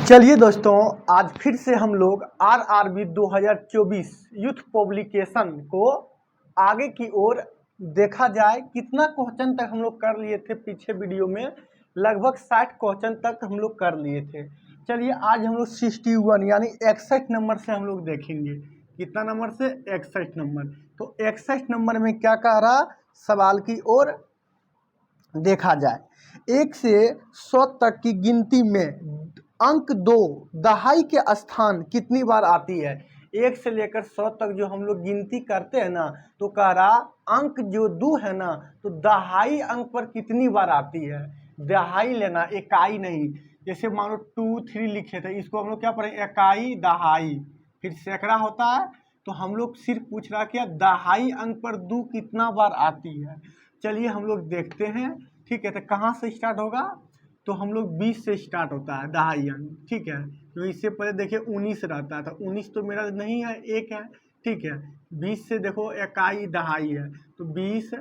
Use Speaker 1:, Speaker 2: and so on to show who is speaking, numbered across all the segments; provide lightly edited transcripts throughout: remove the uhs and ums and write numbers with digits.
Speaker 1: चलिए दोस्तों, आज फिर से हम लोग आरआरबी 2024 यूथ पब्लिकेशन को आगे की ओर देखा जाए। कितना क्वेश्चन तक हम लोग कर लिए थे पिछले वीडियो में, लगभग 60 क्वेश्चन तक हम लोग कर लिए थे। चलिए आज हम लोग 61 यानी 61 नंबर से हम लोग देखेंगे। कितना नंबर से? 61 नंबर। तो 61 नंबर में क्या कह रहा सवाल की ओर देखा जाए। 1 से 100 तक की गिनती में अंक 2 दहाई के स्थान कितनी बार आती है? 1 से लेकर 100 तक जो हम लोग गिनती करते हैं ना, तो कह रहा अंक जो 2 है ना, तो दहाई अंक पर कितनी बार आती है। दहाई लेना, इकाई नहीं। जैसे मान लो 2, 3 लिखे थे, इसको हम लोग क्या पढ़ेंगे? इकाई, दहाई, फिर सैकड़ा होता है। तो हम लोग सिर्फ पूछ रहा क्या दहाई अंक पर 2 कितना बार आती है। चलिए हम लोग देखते हैं। ठीक है, तो कहाँ से स्टार्ट होगा? तो हम लोग 20 से स्टार्ट होता है दहाई अंक। ठीक है, तो इससे पहले देखिए 19 रहता था। 19 तो मेरा नहीं है, एक है। ठीक है, 20 से देखो इकाई दहाई है, तो 20,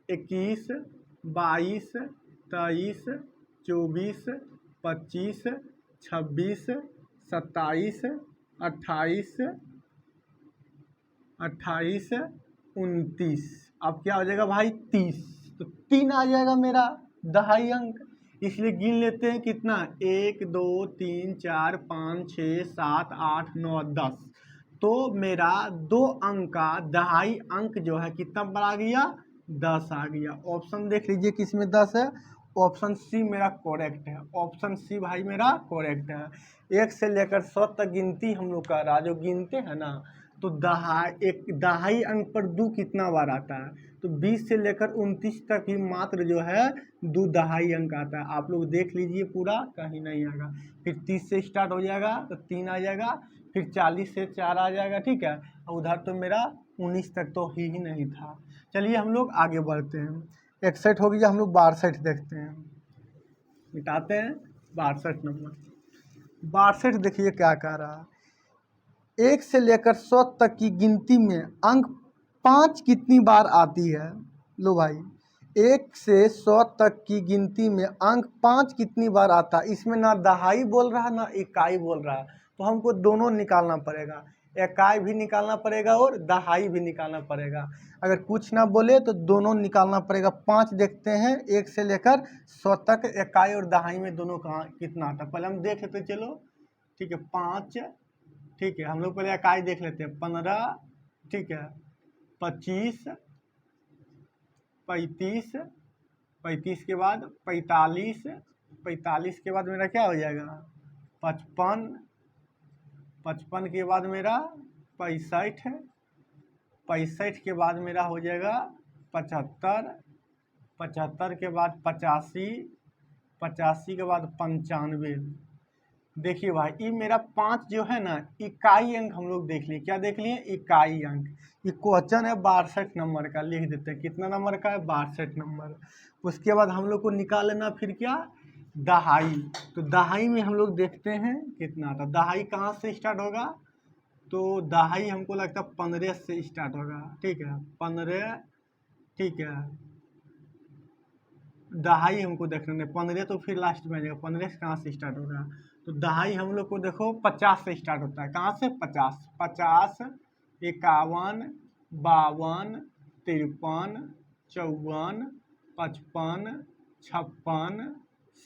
Speaker 1: 21, 22, 23, 24, 25, 26, 27, 28, 29। अब क्या हो जाएगा भाई? 30। तो 3 आ जाएगा मेरा दहाई अंक। इसलिए गिन लेते हैं कितना? 1, 2, 3, 4, 5, 6, 7, 8, 9, 10। तो मेरा 2 अंक का दहाई अंक जो है कितना पर आ गया? 10 आ गया। ऑप्शन देख लीजिए किसमें 10 है। ऑप्शन सी मेरा करेक्ट है। ऑप्शन सी भाई मेरा करेक्ट है। 1 से लेकर 100 तक गिनती हम लोग का रहा, जो गिनते हैं ना, तो दहाई अंक पर 2 कितना बार आता है? तो 20 से लेकर 29 तक ही मात्र जो है 2 दहाई अंक आता है। आप लोग देख लीजिए, पूरा कहीं नहीं आएगा। फिर 30 से स्टार्ट हो जाएगा तो 3 आ जाएगा। फिर 40 से 4 आ जाएगा। ठीक है, उधर तो मेरा 19 तक तो ही नहीं था। चलिए हम लोग आगे बढ़ते हैं। 61 हो गया, हम लोग 62 देखते हैं। मिटाते हैं 62 नंबर। 62 देखिए क्या कह रहा। 1 से लेकर 100 तक की गिनती में अंक 5 कितनी बार आती है? लो भाई, 1 से 100 तक की गिनती में अंक 5 कितनी बार आता है? इसमें ना दहाई बोल रहा ना इकाई बोल रहा, तो हमको दोनों निकालना पड़ेगा। इकाई भी निकालना पड़ेगा और दहाई भी निकालना पड़ेगा। अगर कुछ ना बोले तो दोनों निकालना पड़ेगा। 5 देखते हैं 1 से लेकर 100 तक, इकाई और दहाई में दोनों कहाँ कितना आता है पहले हम देख लेते। चलो ठीक है, 5। ठीक है, हम लोग पहले इकाई देख लेते हैं। 15, ठीक है, 25, 35, 35 के बाद 45, 45 के बाद मेरा क्या हो जाएगा? 55, 55 के बाद मेरा 65, 65 के बाद मेरा हो जाएगा 75, 75 के बाद 85, 85 के बाद 95। देखिए भाई, ये मेरा 5 जो है ना, इकाई अंक हम लोग देख लिए। क्या देख लिए? इकाई अंक। ये क्वेश्चन है 62 नंबर का, लिख देते हैं। कितना नंबर का है? 62 नंबर। उसके बाद हम लोग को निकालना फिर क्या? दहाई। तो दहाई में हम लोग देखते हैं कितना था। दहाई कहाँ से स्टार्ट होगा? तो दहाई हमको लगता है 15 से स्टार्ट होगा। ठीक है, 15। ठीक है, दहाई हमको देखने में 15 तो फिर लास्ट में आ जाएगा। 15 से कहाँ से स्टार्ट होगा? तो दहाई हम लोग को देखो 50 से स्टार्ट होता है। कहाँ से? 50। 50, 51, 52, 53, 54, 55, 56,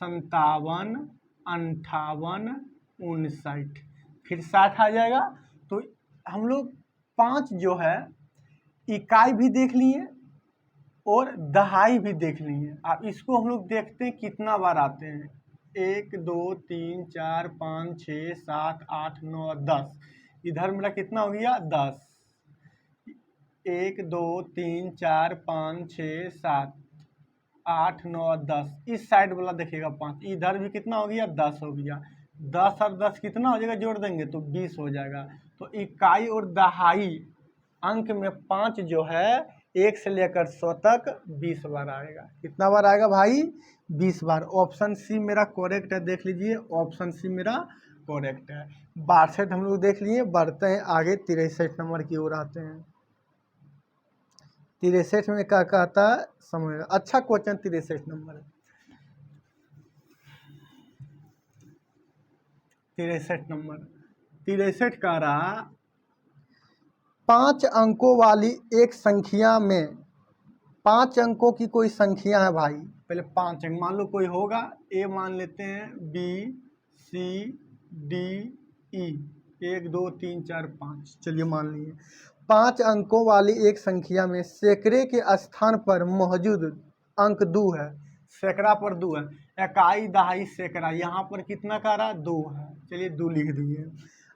Speaker 1: 57, 58, 59, फिर 60 आ जाएगा। तो हम लोग 5 जो है इकाई भी देख लिए और दहाई भी देख लिए। अब इसको हम लोग देखते हैं कितना बार आते हैं। 1, 2, 3, 4, 5, 6, 7, 8, 9, 10। इधर मेरा कितना हो गया? 10। 1, 2, 3, 4, 5, 6, 7, 8, 9, 10। इस साइड वाला देखिएगा 5। इधर भी कितना हो गया? 10 हो गया। 10 और 10 कितना हो जाएगा? जोड़ देंगे तो 20 हो जाएगा। तो इकाई और दहाई अंक में 5 जो है 1 से लेकर 100 तक 20 बार आएगा। कितना बार आएगा भाई? 20 बार। ऑप्शन सी मेरा करेक्ट है, देख लीजिए। ऑप्शन सी मेरा करेक्ट है। 62 हम लोग देख लिए। बढ़ते हैं आगे, 63 नंबर की ओर आते हैं। 63 में क्या कहता है समझ। अच्छा क्वेश्चन 63 नंबर है। 63 नंबर। 63 का रहा 5 अंकों वाली एक संख्या में 5 अंकों की कोई संख्या है भाई। पहले 5 अंक मान लो कोई होगा, ए मान लेते हैं, बी सी डी ई, 1 2 3 4 5, चलिए मान लिए। 5 अंकों वाली एक संख्या में सैकड़े के स्थान पर मौजूद अंक 2 है। सैकड़ा पर 2 है, इकाई दहाई सैकड़ा, यहाँ पर कितना का रहा 2 है, चलिए 2 लिख दिए।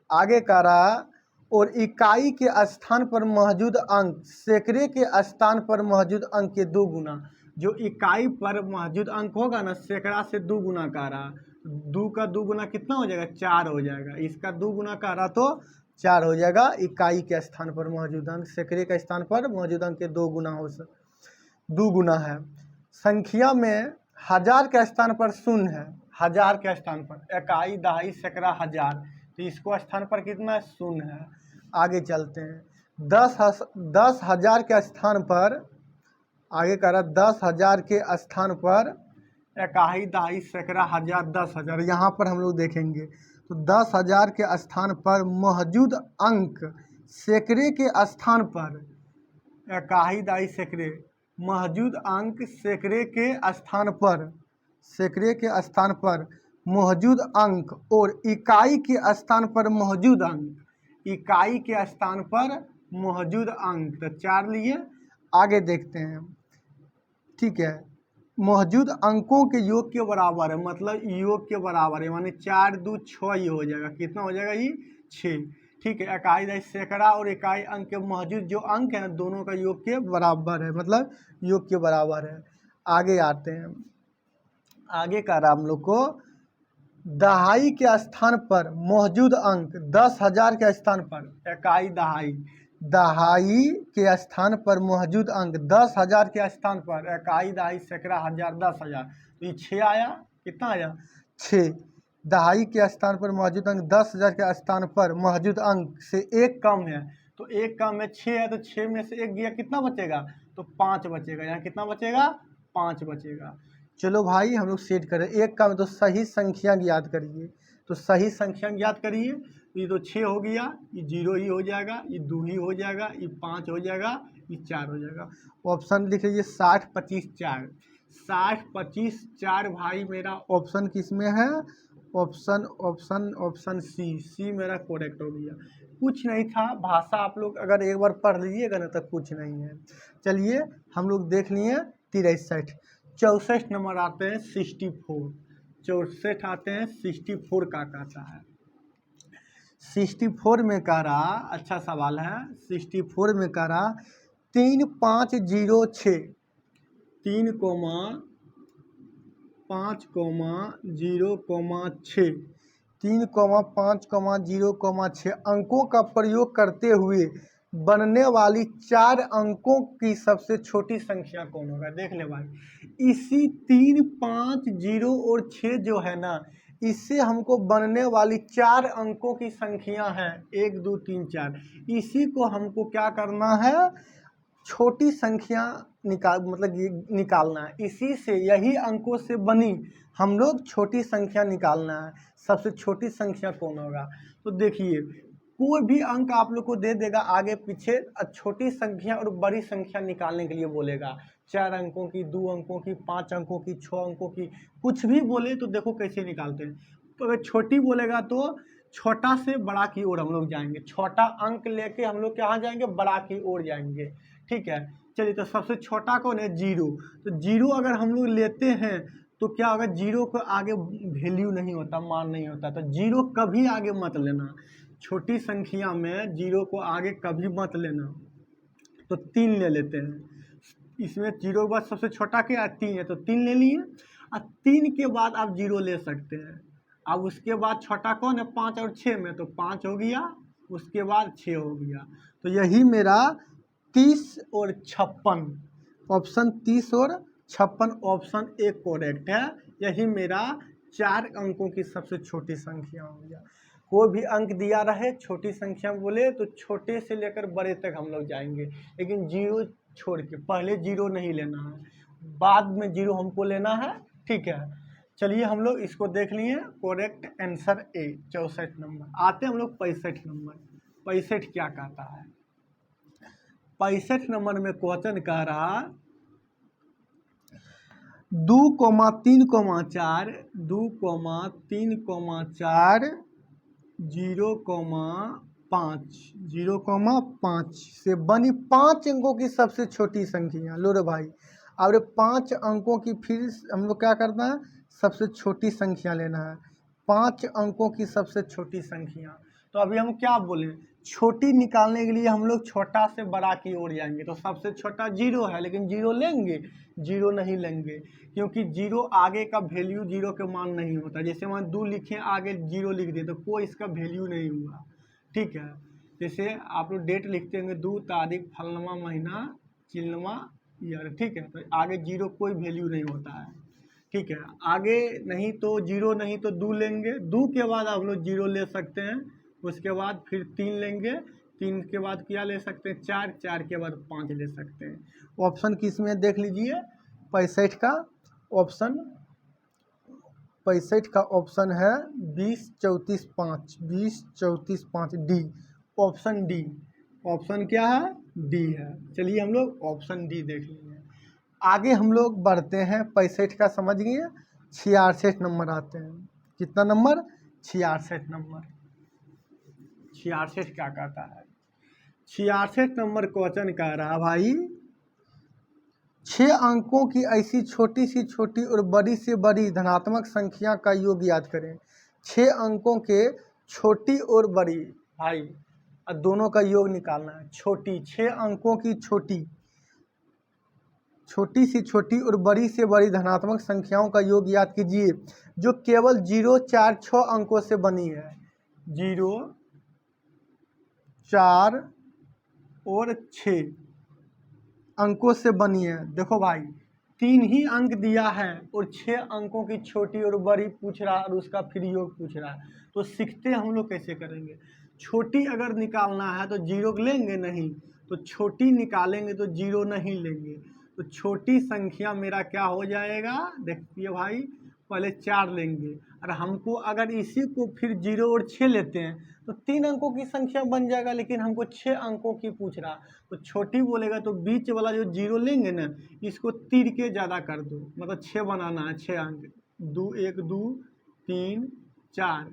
Speaker 1: आगे का रहा और इकाई के स्थान पर मौजूद अंक सैकड़े के स्थान पर मौजूद अंक के 2 गुना। जो इकाई पर मौजूद अंक होगा ना, सैकड़ा से 2 गुना का रहा, 2 का 2 गुना कितना हो जाएगा, 4 हो जाएगा। इसका 2 गुना का रहा तो 4 हो जाएगा। इकाई के स्थान पर मौजूद अंक सैकड़े के स्थान पर मौजूद अंक के 2 गुना 2 गुना है। संख्या में हजार के स्थान पर 0 है, हजार के स्थान पर, इकाई दहाई सैकड़ा हजार, तो इसको स्थान पर कितना 0 है। आगे चलते हैं, 10,000 के स्थान पर, आगे का रहा 10,000 के स्थान पर इकाई दहाई सैकड़ा हजार 10,000, यहाँ पर हम लोग देखेंगे तो 10,000 के स्थान पर मौजूद अंक सैकड़े के स्थान पर, इकाई दहाई सैकड़े, मौजूद अंक सैकड़े के स्थान पर, सैकड़े के स्थान पर मौजूद अंक और इकाई के स्थान पर मौजूद अंक, इकाई के स्थान पर मौजूद अंक, तो 4 लिए। आगे देखते हैं, ठीक है, मौजूद अंकों के योग के बराबर है, मतलब योग के बराबर है, माने 4 2 6 ये हो जाएगा, कितना हो जाएगा ये 6, ठीक है। इकाई दहाई सैकड़ा और इकाई अंक के मौजूद जो अंक है ना, दोनों का योग के बराबर है, मतलब योग के बराबर है। आगे आते हैं, आगे का रहा हम लोग को दहाई के स्थान पर मौजूद अंक 10,000 के स्थान पर, इकाई दहाई, दहाई के स्थान पर मौजूद अंक 10,000 के स्थान पर, इकाई दहाई सैकड़ा हजार 10,000, तो ये 6 आया, कितना आया 6। दहाई के स्थान पर मौजूद अंक 10,000 के स्थान पर मौजूद अंक से 1 कम है, तो 1 कम है 6 है, तो 6 में से 1 गया, कितना बचेगा, तो 5 बचेगा, यहाँ कितना बचेगा 5 बचेगा। चलो भाई हम लोग सेट करें, 1 कम, तो सही संख्या याद करिए, तो सही संख्या याद करिए, ये तो 6 हो गया, ये 0 ही हो जाएगा, ये 2 ही हो जाएगा, ये 5 हो जाएगा, ये 4 हो जाएगा। ऑप्शन लिख लीजिए 60 25 4, 60 25 4 भाई मेरा ऑप्शन किस में है, ऑप्शन ऑप्शन ऑप्शन सी मेरा करेक्ट हो गया। कुछ नहीं था, भाषा आप लोग अगर एक बार पढ़ लीजिएगा ना तो कुछ नहीं है। चलिए हम लोग देख लिए 63, 64 नंबर आते हैं 64, 64 आते हैं 64 का कहता है। 64 में कह रहा, अच्छा सवाल है, 64 में कह रहा 3506, 3,5,0,6, 3,5,0,6 अंकों का प्रयोग करते हुए बनने वाली 4 अंकों की सबसे छोटी संख्या कौन होगा। देख ले भाई, इसी 3 5 0 और 6 जो है ना, इससे हमको बनने वाली 4 अंकों की संख्या है 1 2 3 4, इसी को हमको क्या करना है, छोटी संख्या निकालना है। इसी से, यही अंकों से बनी हम लोग छोटी संख्या निकालना है। सबसे छोटी संख्या कौन होगा, तो देखिए कोई भी अंक आप लोग को दे देगा आगे पीछे, छोटी संख्या और बड़ी संख्या निकालने के लिए बोलेगा, 4 अंकों की, 2 अंकों की, 5 अंकों की, 6 अंकों की, कुछ भी बोले तो देखो कैसे निकालते हैं। तो अगर छोटी बोलेगा तो छोटा से बड़ा की ओर हम लोग जाएंगे, छोटा अंक लेके हम लोग कहाँ जाएंगे, बड़ा की ओर जाएंगे, ठीक है। चलिए, तो सबसे छोटा कौन है 0, तो 0 अगर हम लोग लेते हैं तो क्या होगा, 0 को आगे वैल्यू नहीं होता, मान नहीं होता, तो 0 कभी आगे मत लेना, छोटी संख्या में 0 को आगे कभी मत लेना। तो 3 ले लेते हैं, इसमें 0 के बाद सबसे छोटा क्या 3 है, तो 3 ले लिए। और 3 के बाद आप 0 ले सकते हैं। अब उसके बाद छोटा कौन है 5 और 6 में, तो 5 हो गया, उसके बाद 6 हो गया। तो यही मेरा 30 और 56, ऑप्शन 30 और 56 ऑप्शन एक करेक्ट है। यही मेरा 4 अंकों की सबसे छोटी संख्या हो गया। कोई भी अंक दिया रहे छोटी संख्या बोले तो छोटे से लेकर बड़े तक हम लोग जाएंगे, लेकिन 0 छोड़ के, पहले 0 नहीं लेना है, बाद में 0 हमको लेना है, ठीक है। चलिए हम लोग इसको देख लिए, करेक्ट आंसर ए 64 नंबर। आते हम लोग 65 नंबर। 65 क्या कहता है? 65 नंबर में क्वेश्चन कह रहा 2,3,4 2,3,4 0,5 से बनी 5 अंकों की सबसे छोटी संख्या। लो रे भाई, अब रे 5 अंकों की फिर हम लोग क्या करना है, सबसे छोटी संख्या लेना है। 5 अंकों की सबसे छोटी संख्या, तो अभी हम क्या बोले, छोटी निकालने के लिए हम लोग छोटा से बड़ा की ओर जाएंगे। तो सबसे छोटा 0 है, लेकिन 0 लेंगे? 0 नहीं लेंगे, क्योंकि 0 आगे का वैल्यू 0 के मान नहीं होता। जैसे हम 2 लिखे आगे 0 लिख दिए तो कोई इसका वैल्यू नहीं हुआ, ठीक है। जैसे आप लोग डेट लिखते होंगे 2 तारीख फलनमा महीना चिलनमा ईयर, ठीक है, तो आगे 0 कोई वैल्यू नहीं होता है, ठीक है। आगे नहीं तो 0 नहीं तो 2 लेंगे, 2 के बाद आप लोग 0 ले सकते हैं, उसके बाद फिर 3 लेंगे, 3 के बाद क्या ले सकते हैं, 4, 4 के बाद 5 ले सकते हैं। ऑप्शन किस में देख लीजिए, 65 का ऑप्शन, 65 का ऑप्शन है 20, 34, 5, 20, 34, 5 डी, ऑप्शन डी। ऑप्शन क्या है? डी है। चलिए हम लोग ऑप्शन डी देख लेंगे। आगे हम लोग बढ़ते हैं, 65 का समझ गए, 66 नंबर आते हैं। कितना नंबर? 66 नंबर। 66 क्या कहता है? 66 नंबर क्वेश्चन कह रहा भाई 6 अंकों की ऐसी छोटी सी छोटी और बड़ी से बड़ी धनात्मक संख्या का योग याद करें। 6 अंकों के छोटी और बड़ी, भाई दोनों का योग निकालना है। छोटी 6 अंकों की छोटी सी छोटी और बड़ी से बड़ी धनात्मक संख्याओं का योग याद कीजिए, जो केवल 0, 4, 6 अंकों से बनी है। 0, 4 और 6 अंकों से बनी है। देखो भाई 3 ही अंक दिया है और 6 अंकों की छोटी और बड़ी पूछ रहा है और उसका फिर योग पूछ रहा है, तो सीखते हम लोग कैसे करेंगे। छोटी अगर निकालना है तो 0 लेंगे नहीं, तो छोटी निकालेंगे तो 0 नहीं लेंगे, तो छोटी संख्या मेरा क्या हो जाएगा, देखिए भाई, पहले 4 लेंगे और हमको अगर इसी को फिर 0 और 6 लेते हैं तो 3 अंकों की संख्या बन जाएगा, लेकिन हमको 6 अंकों की पूछ रहा, तो छोटी बोलेगा तो बीच वाला जो 0 लेंगे ना, इसको तीर के ज़्यादा कर दो, मतलब 6 बनाना है, 6 अंक, 2 1 2 3 4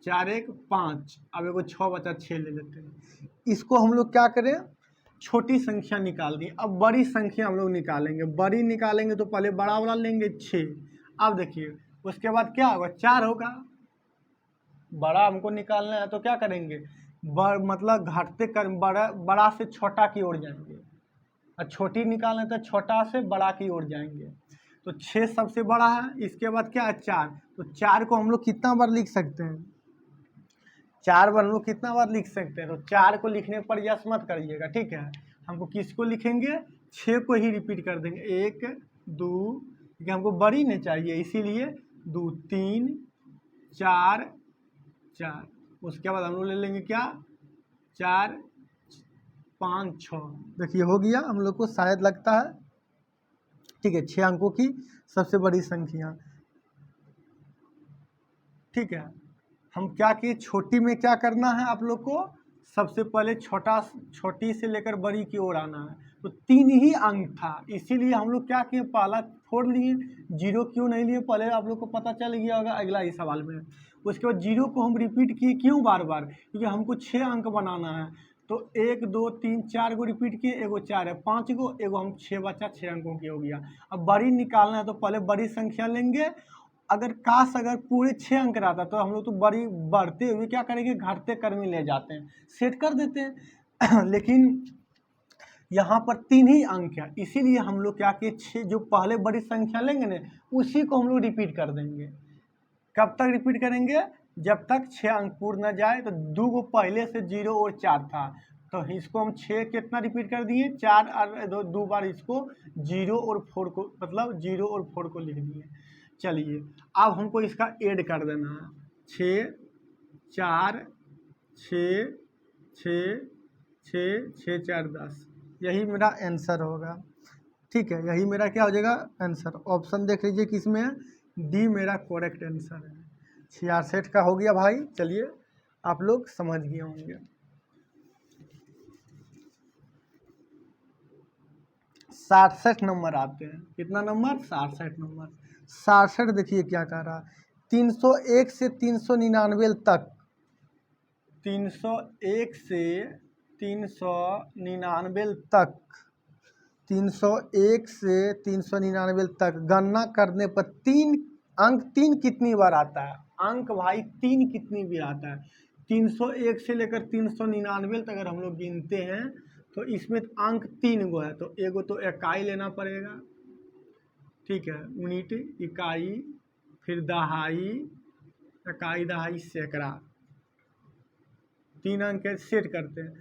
Speaker 1: 4 1 5, अब एगो 6 बचा, 6 ले लेते हैं। इसको हम लोग क्या करें, छोटी संख्या निकाल दी। अब बड़ी संख्या हम लोग निकालेंगे, बड़ी निकालेंगे तो पहले बड़ा वाला लेंगे 6। अब देखिए उसके बाद क्या होगा, 4 होगा। बड़ा हमको निकालना है तो क्या करेंगे, मतलब घटते कर बड़ा से छोटा की ओर जाएंगे, और छोटी निकालना है तो छोटा से बड़ा की ओर जाएंगे। तो 6 सबसे बड़ा है, इसके बाद क्या है 4, तो 4 को हम लोग कितना बार लिख सकते हैं, 4 बार हम लोग कितना बार लिख सकते हैं, तो 4 को लिखने पर यस मत करिएगा, ठीक है। हमको किसको लिखेंगे, 6 को ही रिपीट कर देंगे, 1 2, क्योंकि हमको बड़ी नहीं चाहिए इसीलिए 2 3 4 4, उसके बाद हम लोग ले लेंगे क्या 4 5 6, देखिए हो गया हम लोग को शायद लगता है, ठीक है। 6 अंकों की सबसे बड़ी संख्या, ठीक है। हम क्या किए, छोटी में क्या करना है आप लोग को, सबसे पहले छोटी से लेकर बड़ी की ओर आना है, तो 3 ही अंक था, इसीलिए हम लोग क्या किए, पहला छोड़ लिए। 0 क्यों नहीं लिए, पहले आप लोग को पता चल गया होगा अगला ही सवाल में। उसके बाद 0 को हम रिपीट किए, क्यों बार बार, क्योंकि हमको 6 अंक बनाना है, तो 1 2 3 4 को रिपीट किए, एगो 4 है, 5 को, एगो हम 6 बचा, 6 अंकों की हो गया। अब बड़ी निकालना है तो पहले बड़ी संख्या लेंगे, अगर पूरे 6 अंक रहता तो हम लोग तो बड़ी बढ़ते हुए क्या करेंगे, घटते क्रम में ले जाते हैं, सेट कर देते हैं लेकिन यहाँ पर 3 ही अंक है, इसीलिए हम लोग क्या किए, 6 जो पहले बड़ी संख्या लेंगे ना उसी को हम लोग रिपीट कर देंगे। कब तक रिपीट करेंगे, जब तक 6 अंक पूर्ण न जाए। तो 2 को पहले से 0 और 4 था, तो इसको हम 6 कितना रिपीट कर दिए, 4 और 2 बार इसको 0 और 4 को, मतलब 0 और 4 को लिख दिए। चलिए अब हमको इसका ऐड कर देना है, 6 4 6 6 6 6 4 10, यही मेरा आंसर होगा, ठीक है। यही मेरा क्या हो जाएगा आंसर। ऑप्शन देख लीजिए किस में है, डी मेरा करेक्ट आंसर है। 66 का हो गया भाई। चलिए आप लोग समझ गए होंगे। 67 नंबर आते हैं। कितना नंबर? 67 नंबर। 67 देखिए क्या कह रहा, 301 से 399 तक, 301 से 399 तक, 301 से 399 तक गणना करने पर तीन कितनी बार आता है? अंक भाई तीन कितनी भी आता है? 301 से लेकर 399 तक अगर हम लोग गिनते हैं तो इसमें अंक 3 गो है, तो एगो तो इकाई लेना पड़ेगा, ठीक है, यूनिट इकाई, फिर दहाई, इकाई दहाई सैकड़ा, 3 अंक सेट करते हैं।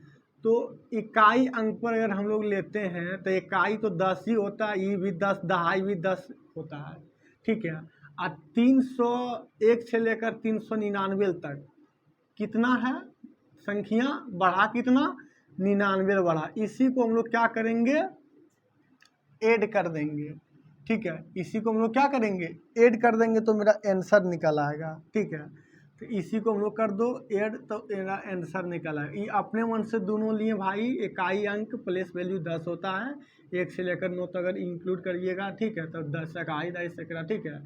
Speaker 1: तो इकाई अंक पर अगर हम लोग लेते हैं तो इकाई तो 10 ही होता है, ये भी 10, दहाई भी 10 होता है, ठीक है। और 301 से लेकर 399 तक कितना है संख्या? बढ़ा कितना? 99 बढ़ा। इसी को हम लोग क्या करेंगे? ऐड कर देंगे, ठीक है। इसी को हम लोग क्या करेंगे? ऐड कर देंगे तो मेरा आंसर निकल आएगा, ठीक है। तो इसी को हम लोग कर दो ऐड, तो मेरा आंसर निकल आएगा। ये अपने मन से दोनों लिए भाई, इकाई अंक प्लेस वैल्यू 10 होता है, 1 से लेकर 9 तक अगर इंक्लूड करिएगा, ठीक है, तो 10 इकाई 10 सैकड़ा, ठीक है।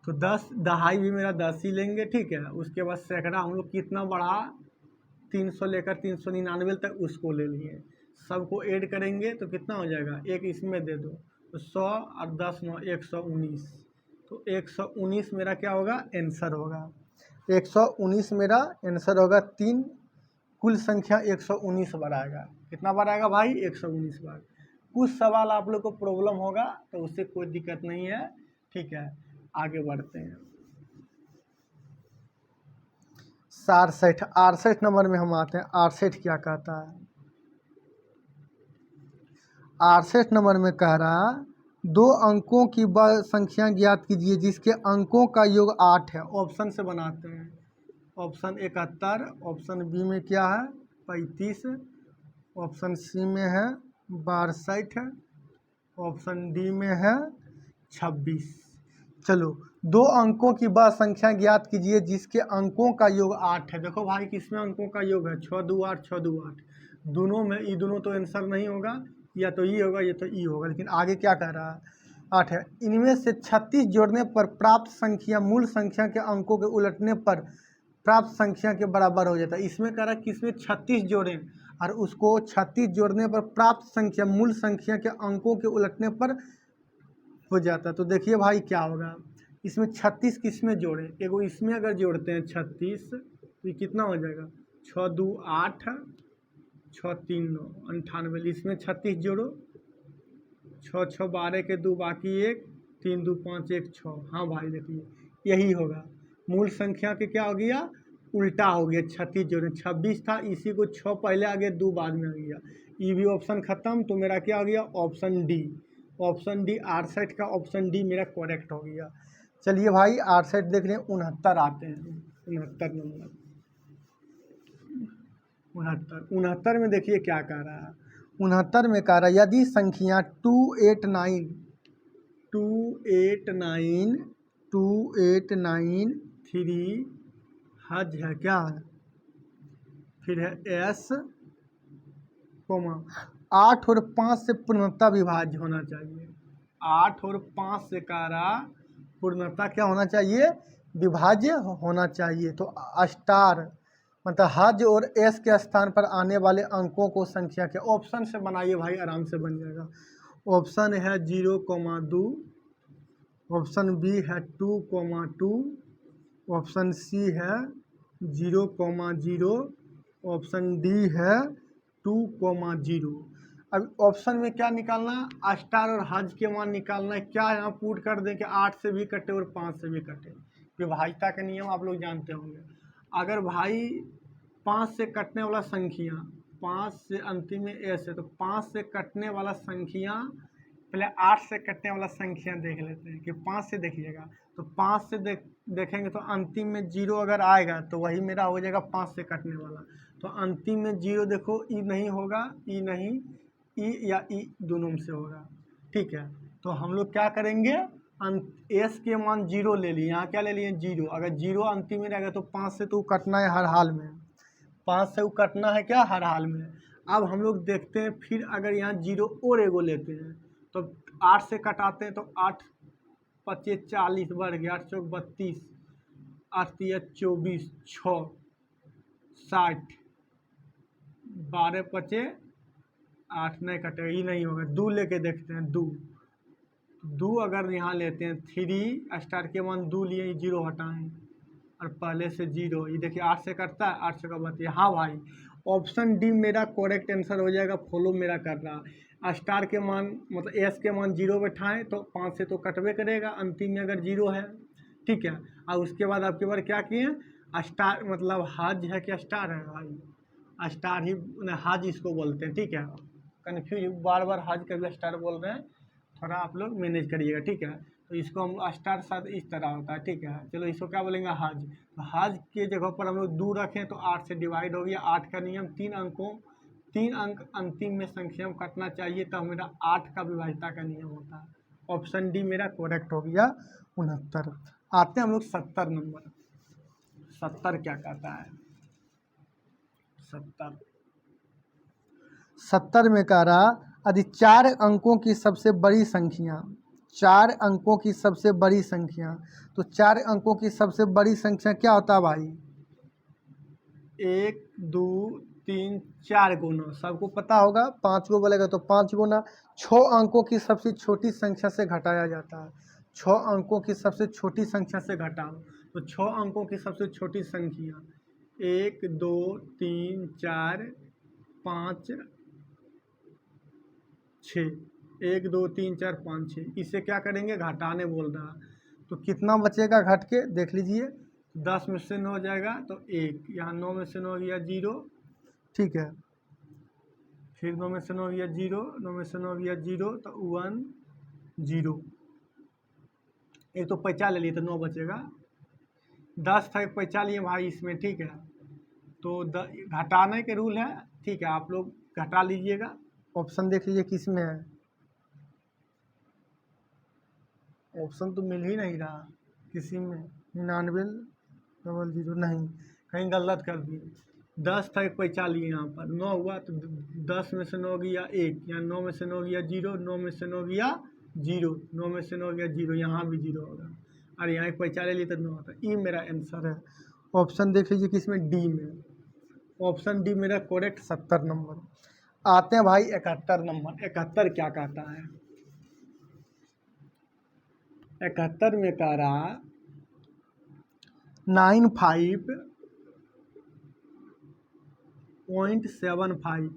Speaker 1: तो 10 दहाई भी मेरा 10 ही लेंगे, ठीक है। उसके बाद सैकड़ा हम लोग कितना बढ़ा? 300 लेकर 399 तक उसको ले लिए, सबको ऐड करेंगे तो कितना हो जाएगा? एक इसमें दे दो, तो 100 और 10 9 119, तो 119 मेरा क्या होगा? आंसर होगा। 119 मेरा आंसर होगा। 3 कुल संख्या 119 बार आएगा। कितना बार आएगा भाई? 119 बार। कुछ सवाल आप लोग को प्रॉब्लम होगा तो उससे कोई दिक्कत नहीं है, ठीक है। आगे बढ़ते हैं। 68 नंबर में हम आते हैं। 68 क्या कहता है? 68 नंबर में कह रहा, 2 अंकों की संख्या ज्ञात कीजिए जिसके अंकों का योग 8 है। ऑप्शन से बनाते हैं। ऑप्शन 71, ऑप्शन बी में क्या है? 35, ऑप्शन सी में है 62, ऑप्शन डी में है 26। चलो, 2 अंकों की संख्या ज्ञात कीजिए जिसके अंकों का योग 8 है। देखो भाई किसमें अंकों का योग है? 6 2 8, 6 2 8। दोनों में, ये दोनों तो आंसर नहीं होगा, या तो ये होगा या तो ये होगा, लेकिन आगे क्या कह रहा है? 8 है। इनमें से 36 जोड़ने पर प्राप्त संख्या मूल संख्या के अंकों के उलटने पर प्राप्त संख्या के बराबर हो जाता है। इसमें कह रहा है किसमें 36 जोड़ें, और उसको 36 जोड़ने पर प्राप्त संख्या मूल संख्या के अंकों के उलटने पर हो जाता है। तो देखिए भाई क्या होगा, इसमें 36 किस में जोड़े? एगो इसमें अगर जोड़ते हैं 36 तो ये कितना हो जाएगा? 6 2 8, 6 3 9 98। इसमें 36 जोड़ो, 6 6 12 के 2 बाकी 1, 3 2 5 1 6। हाँ भाई देखिए यही होगा। मूल संख्या के क्या हो गया? उल्टा हो गया। 36 जोड़े, 26 था, इसी को 6 पहले आ गया, 2 बाद में आ गया। ये भी ऑप्शन खत्म, तो मेरा क्या हो गया? Option D. ऑप्शन डी 68 का ऑप्शन डी मेरा करेक्ट हो गया। चलिए भाई 68 देख रहे हैं। 69 आते हैं। 69 नंबर, 69 में देखिए क्या कह रहा है। 69 में कह रहा है यदि संख्या 289 3 हज है, क्या है, फिर है एस, 8 और 5 से पूर्णतः विभाज्य होना चाहिए। 8 और 5 से कह रहा पूर्णतः क्या होना चाहिए? विभाज्य होना चाहिए। तो स्टार मतलब हज और एस के स्थान पर आने वाले अंकों को संख्या के ऑप्शन से बनाइए भाई, आराम से बन जाएगा। ऑप्शन है 0,2, ऑप्शन बी है 2,2, ऑप्शन सी है 0,0, ऑप्शन डी है 2,0। अब ऑप्शन में क्या निकालना? स्टार और हज के मान निकालना है। क्या यहाँ पुट कर दें कि 8 से भी कटे और 5 से भी कटे? विभाज्यता का नियम आप लोग जानते होंगे। अगर भाई 5 से कटने वाला संख्या, 5 से अंतिम में एस है, तो 5 से कटने वाला संख्या, पहले 8 से कटने वाला संख्या देख लेते हैं कि 5 से देखिएगा, तो 5 से देखेंगे तो अंतिम में 0 अगर आएगा तो वही मेरा हो जाएगा 5 से कटने वाला। तो अंतिम में 0 देखो, ई नहीं होगा, ई नहीं, ई या ई दोनों में से होगा, ठीक है। तो हम लोग क्या करेंगे? एस के मान 0 ले लिए, यहाँ क्या ले लिए 0। अगर 0 अंतिम में रहेगा तो 5 से तो कटना है हर हाल में, 5 से वो कटना है क्या हर हाल में। अब हम लोग देखते हैं फिर अगर यहाँ 0 और एगो लेते हैं तो 8 से कटाते हैं तो 8 25 40 बढ़ गया, 8 चौक 32, 8 तिया 24, 6 60, 12 पचे 8 नहीं कटेगा, ये नहीं होगा। 2 लेके देखते हैं, 2 अगर यहाँ लेते हैं 3 स्टार के मान 2 लिए, 0 हटाएं और पहले से 0, ये देखिए 8 से कटता है, 8 से का बतिया। हाँ भाई, ऑप्शन डी मेरा करेक्ट आंसर हो जाएगा, फॉलो मेरा कर रहा। स्टार के मान मतलब एस के मान 0 बैठाएं तो 5 से तो कटवे करेगा अंतिम में अगर 0 है, ठीक है। और उसके बाद आपके बार क्या किए, स्टार मतलब हज है कि स्टार है भाई, स्टार ही हज इसको बोलते हैं, ठीक है। कन्फ्यूज बार बार हज कभी स्टार बोल रहे हैं, थोड़ा आप लोग मैनेज करिएगा, ठीक है। तो इसको हम स्टार साथ इस तरह होता है, ठीक है। चलो इसको क्या बोलेंगे हज। तो हज के जगह पर हम लोग 2 रखें तो 8 से डिवाइड हो गया। 8 का नियम 3 अंक अंतिम में संख्या में कटना चाहिए, तो मेरा 8 का विभाज्यता का नियम होता है। ऑप्शन डी मेरा करेक्ट हो गया 69। आते हैं हम लोग 70 नंबर। 70 क्या कहता है, 70 में कह रहा यदि 4 अंकों की सबसे बड़ी संख्या, 4 अंकों की सबसे बड़ी संख्या, तो 4 अंकों की सबसे बड़ी संख्या क्या होता है भाई, 1 2 3 4 गुना, सबको पता होगा। 5 को बोलेगा तो 5 गुना। 6 अंकों की सबसे छोटी संख्या से घटाया जाता है, 6 अंकों की सबसे छोटी संख्या से घटाओ, तो 6 अंकों की सबसे छोटी संख्या 1 2 3 4 5 6, 1 2 3 4 5 6, इसे क्या करेंगे घटाने बोल रहा। तो कितना बचेगा घट के देख लीजिए, 10 में से 9 जाएगा तो 1, यहाँ 9 में से 9 गया 0, ठीक है। फिर 9 में से 9 गया 0, 9 में से 9 गया 0 तो 1 0, एक तो पैंचा ले लिए तो 9 बचेगा। 10 था, एक पैंचा लिए भाई इसमें, ठीक है। तो घटाने के रूल है, ठीक है, आप लोग घटा लीजिएगा। ऑप्शन देख लीजिए किस में है, ऑप्शन तो मिल ही नहीं रहा किसी में। 99 नहीं, कहीं गलत कर दिए। 10 था, एक पैंचा लिए यहाँ पर, 9 हुआ तो 10 में से 9 गया 1, यहाँ 9 में से 9 गया 0, 9 में से 9 गया 0, 9 में से 9 गया 0, यहाँ भी 0 होगा, और यहाँ एक पैंचा ले लिए तो 9 होता। ये मेरा आंसर है। ऑप्शन देख लीजिए किसमें, डी में। ऑप्शन डी मेरा करेक्ट 70 नंबर। आते हैं भाई 71 नंबर। 71 क्या कहता है, 71 में कह रहा 95.75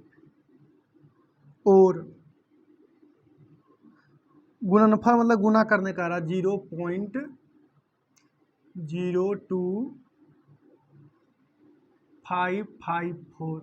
Speaker 1: और गुणनफल मतलब गुना करने का रहा 0.02554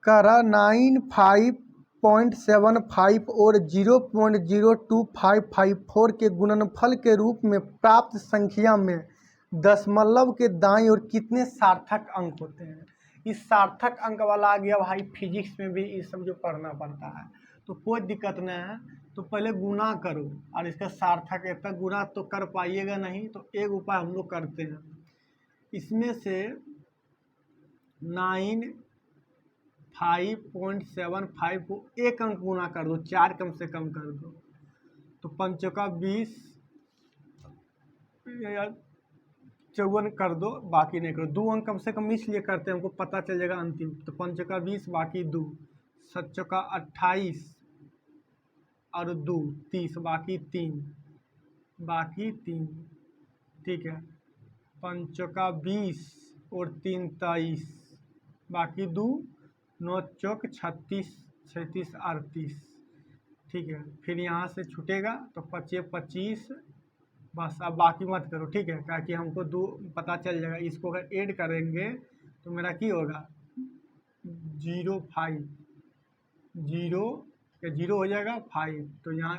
Speaker 1: कह रहा 95.75 और 0.02554 के गुणनफल के रूप में प्राप्त संख्या में दशमलव के दाईं ओर कितने सार्थक अंक होते हैं। इस सार्थक अंक वाला आ गया भाई, फिजिक्स में भी ये सब जो पढ़ना पड़ता है, तो कोई दिक्कत नहीं है। तो पहले गुना करो और इसका सार्थक है, तक गुना तो कर पाइएगा नहीं, तो एक उपाय हम लोग करते हैं, इसमें से 95.75 को एक अंक गुना कर दो, 4 कम से कम कर दो, तो 5 का 20 या 54 कर दो, बाकी नहीं करो। 2 अंक कम से कम इसलिए करते हैं, हमको पता चल जाएगा अंतिम। तो 5 का 20 बाकी 2, 7 का 28 और 2 30 बाकी 3, ठीक है। 5 का 20 और 3 23 बाकी 2, 9 चौक 36 37 38, ठीक है। फिर यहाँ से छूटेगा तो 25 25, बस अब बाकी मत करो, ठीक है, ताकि हमको 2 पता चल जाएगा। इसको अगर ऐड करेंगे तो मेरा क्या होगा 05, 0 या 0 हो जाएगा 5, तो यहाँ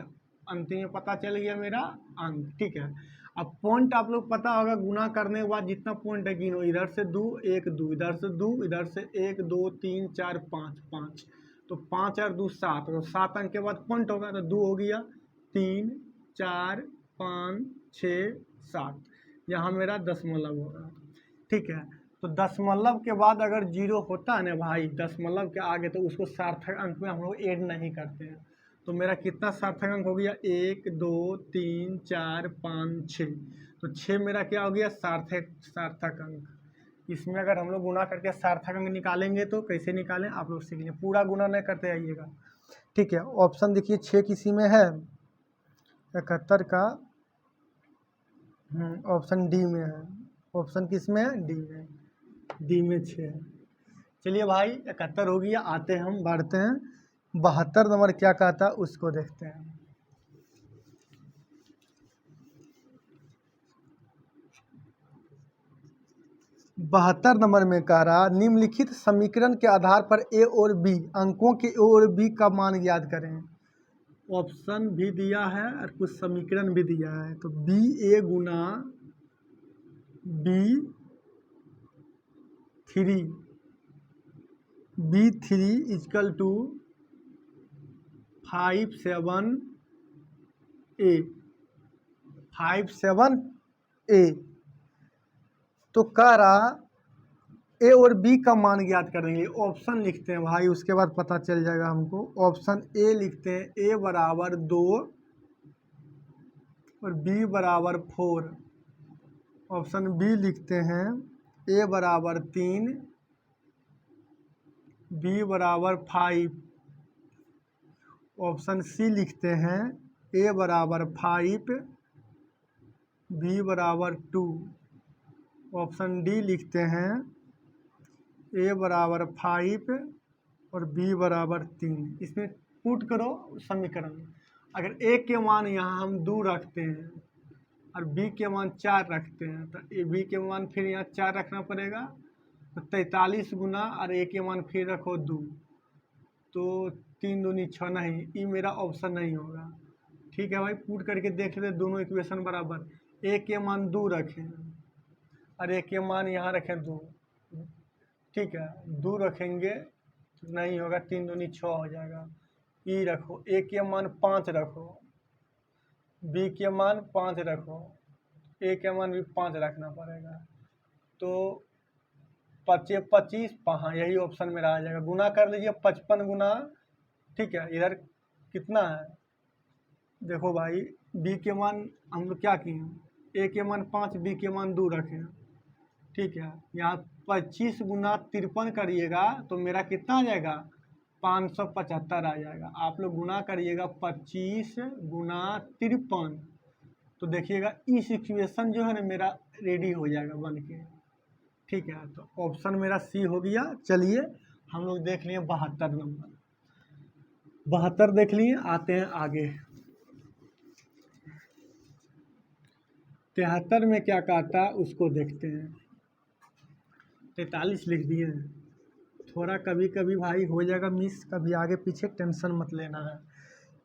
Speaker 1: अंतिम में पता चल गया मेरा अंक, ठीक है। अब पॉइंट आप लोग पता होगा, गुना करने के बाद जितना पॉइंट है गिनो, इधर से 2 1 2, इधर से 2, इधर से 1 2 3 4 5 5, तो 5 और 2 7, तो 7 अंक के बाद पॉइंट होगा तो 2 हो गया, 3 4 5 6 7, यहाँ मेरा दशमलव होगा। ठीक है, तो दशमलव के बाद अगर जीरो होता है ना भाई दशमलव के आगे, तो उसको सार्थक अंक में हम लोग ऐड नहीं करते हैं। तो मेरा कितना सार्थक अंक हो गया, 1 2 3 4 5 6, तो 6 मेरा क्या हो गया, सार्थक अंक। इसमें अगर हम लोग गुना करके सार्थक अंक निकालेंगे तो कैसे निकालें आप लोग सीख लें, पूरा गुना नहीं करते आइएगा। ठीक है, ऑप्शन देखिए 6 किसी में है, 71 का ऑप्शन डी में है। ऑप्शन किस में है, डी में, डी में 6 है। चलिए भाई 71 हो गया, आते हैं हम बढ़ते हैं 72 नंबर क्या कहता है उसको देखते हैं। 72 नंबर में कह रहा निम्नलिखित समीकरण के आधार पर ए और बी अंकों के ए और बी का मान ज्ञात करें। ऑप्शन भी दिया है और कुछ समीकरण भी दिया है। तो बी ए गुना B three, B3 equal to 5 7 A, 5 7 A। तो कह रहा ए और बी का मान ज्ञात करेंगे। ऑप्शन लिखते हैं भाई, उसके बाद पता चल जाएगा हमको। ऑप्शन ए लिखते हैं, ए बराबर 2 और बी बराबर 4। ऑप्शन बी लिखते हैं, ए बराबर 3, बी बराबर 5। ऑप्शन सी लिखते हैं, ए बराबर 5, बी बराबर 2। ऑप्शन डी लिखते हैं, ए बराबर 5 और बी बराबर 3। इसमें पुट करो समीकरण। अगर ए के मान यहाँ हम 2 रखते हैं और बी के मान 4 रखते हैं, तो ए बी के मान फिर यहाँ 4 रखना पड़ेगा। तो 43 गुना और ए के मान फिर रखो 2, तो 3 दूनी 6 नहीं, ये मेरा ऑप्शन नहीं होगा। ठीक है भाई, पुट करके देख लेते दोनों इक्वेशन बराबर। ए के मान 2 रखें और ए के मान यहाँ रखें 2। ठीक है, 2 रखेंगे तो नहीं होगा, 3 दूनी 6 हो जाएगा। ई रखो, ए के मान 5 रखो, बी के मान 5 रखो, ए के मान भी 5 रखना पड़ेगा। तो 25 25, हाँ यही ऑप्शन मेरा आ जाएगा। गुना कर लीजिए 55 गुना। ठीक है, इधर कितना है देखो भाई, बी के मान हम लोग क्या किए, ए के मान 5, बी के मान 2 रखें। ठीक है, यहाँ 25 गुना 53 करिएगा तो मेरा कितना आ जाएगा, 575 आ जाएगा। आप लोग गुना करिएगा 25 गुना 53, तो देखिएगा इस इक्वेशन जो है ना मेरा रेडी हो जाएगा बन के। ठीक है, तो ऑप्शन मेरा सी हो गया। चलिए हम लोग देख लिए 72 नंबर, 72 देख लिए, आते हैं आगे। 73 में क्या कहता उसको देखते हैं। 43 लिख दिए, थोड़ा कभी कभी भाई हो जाएगा मिस, कभी आगे पीछे, टेंशन मत लेना है।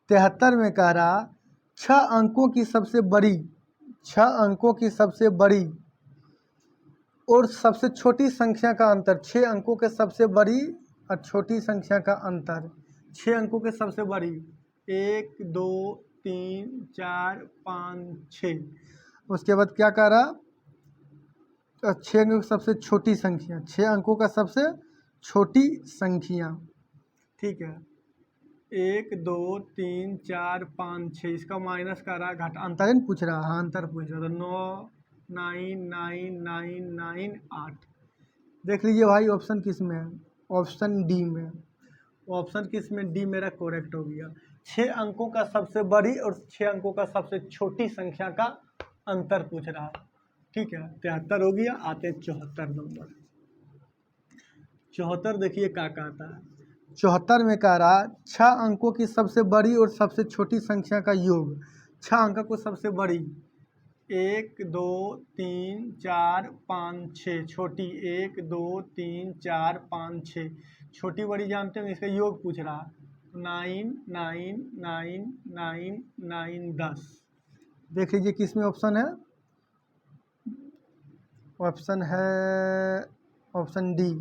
Speaker 1: 73 में कह रहा 6 अंकों की सबसे बड़ी, 6 अंकों की सबसे बड़ी और सबसे छोटी संख्या का अंतर, 6 अंकों के सबसे बड़ी और छोटी संख्या का अंतर। 6 अंकों के सबसे बड़ी 1 2 3 4 5 6। उसके बाद क्या कह रहा, 6 अंकों की सबसे छोटी संख्या, 6 अंकों का सबसे छोटी संख्या। ठीक है, 1 2 3 4 5 6, इसका माइनस कर रहा, घटा, अंतर नहीं पूछ रहा, हाँ अंतर पूछ रहा। तो 9 9 9 9 9 8। देख लीजिए भाई ऑप्शन किस में है, ऑप्शन डी में। ऑप्शन किस में, डी मेरा करेक्ट हो गया। 6 अंकों का सबसे बड़ी और 6 अंकों का सबसे छोटी संख्या का अंतर पूछ रहा है। ठीक है, 73 हो गया, आते हैं 74 नंबर। 74 देखिए क्या कहता है। 74 में कह रहा 6 अंकों की सबसे बड़ी और सबसे छोटी संख्या का योग। 6 अंकों को सबसे बड़ी 1 2 3 4 5 6, छोटी 1 2 3 4 5 6, छोटी बड़ी जानते हैं, इसका योग पूछ रहा। 9 9 9 9 9 10। देख लीजिए किस में ऑप्शन है, ऑप्शन है option D.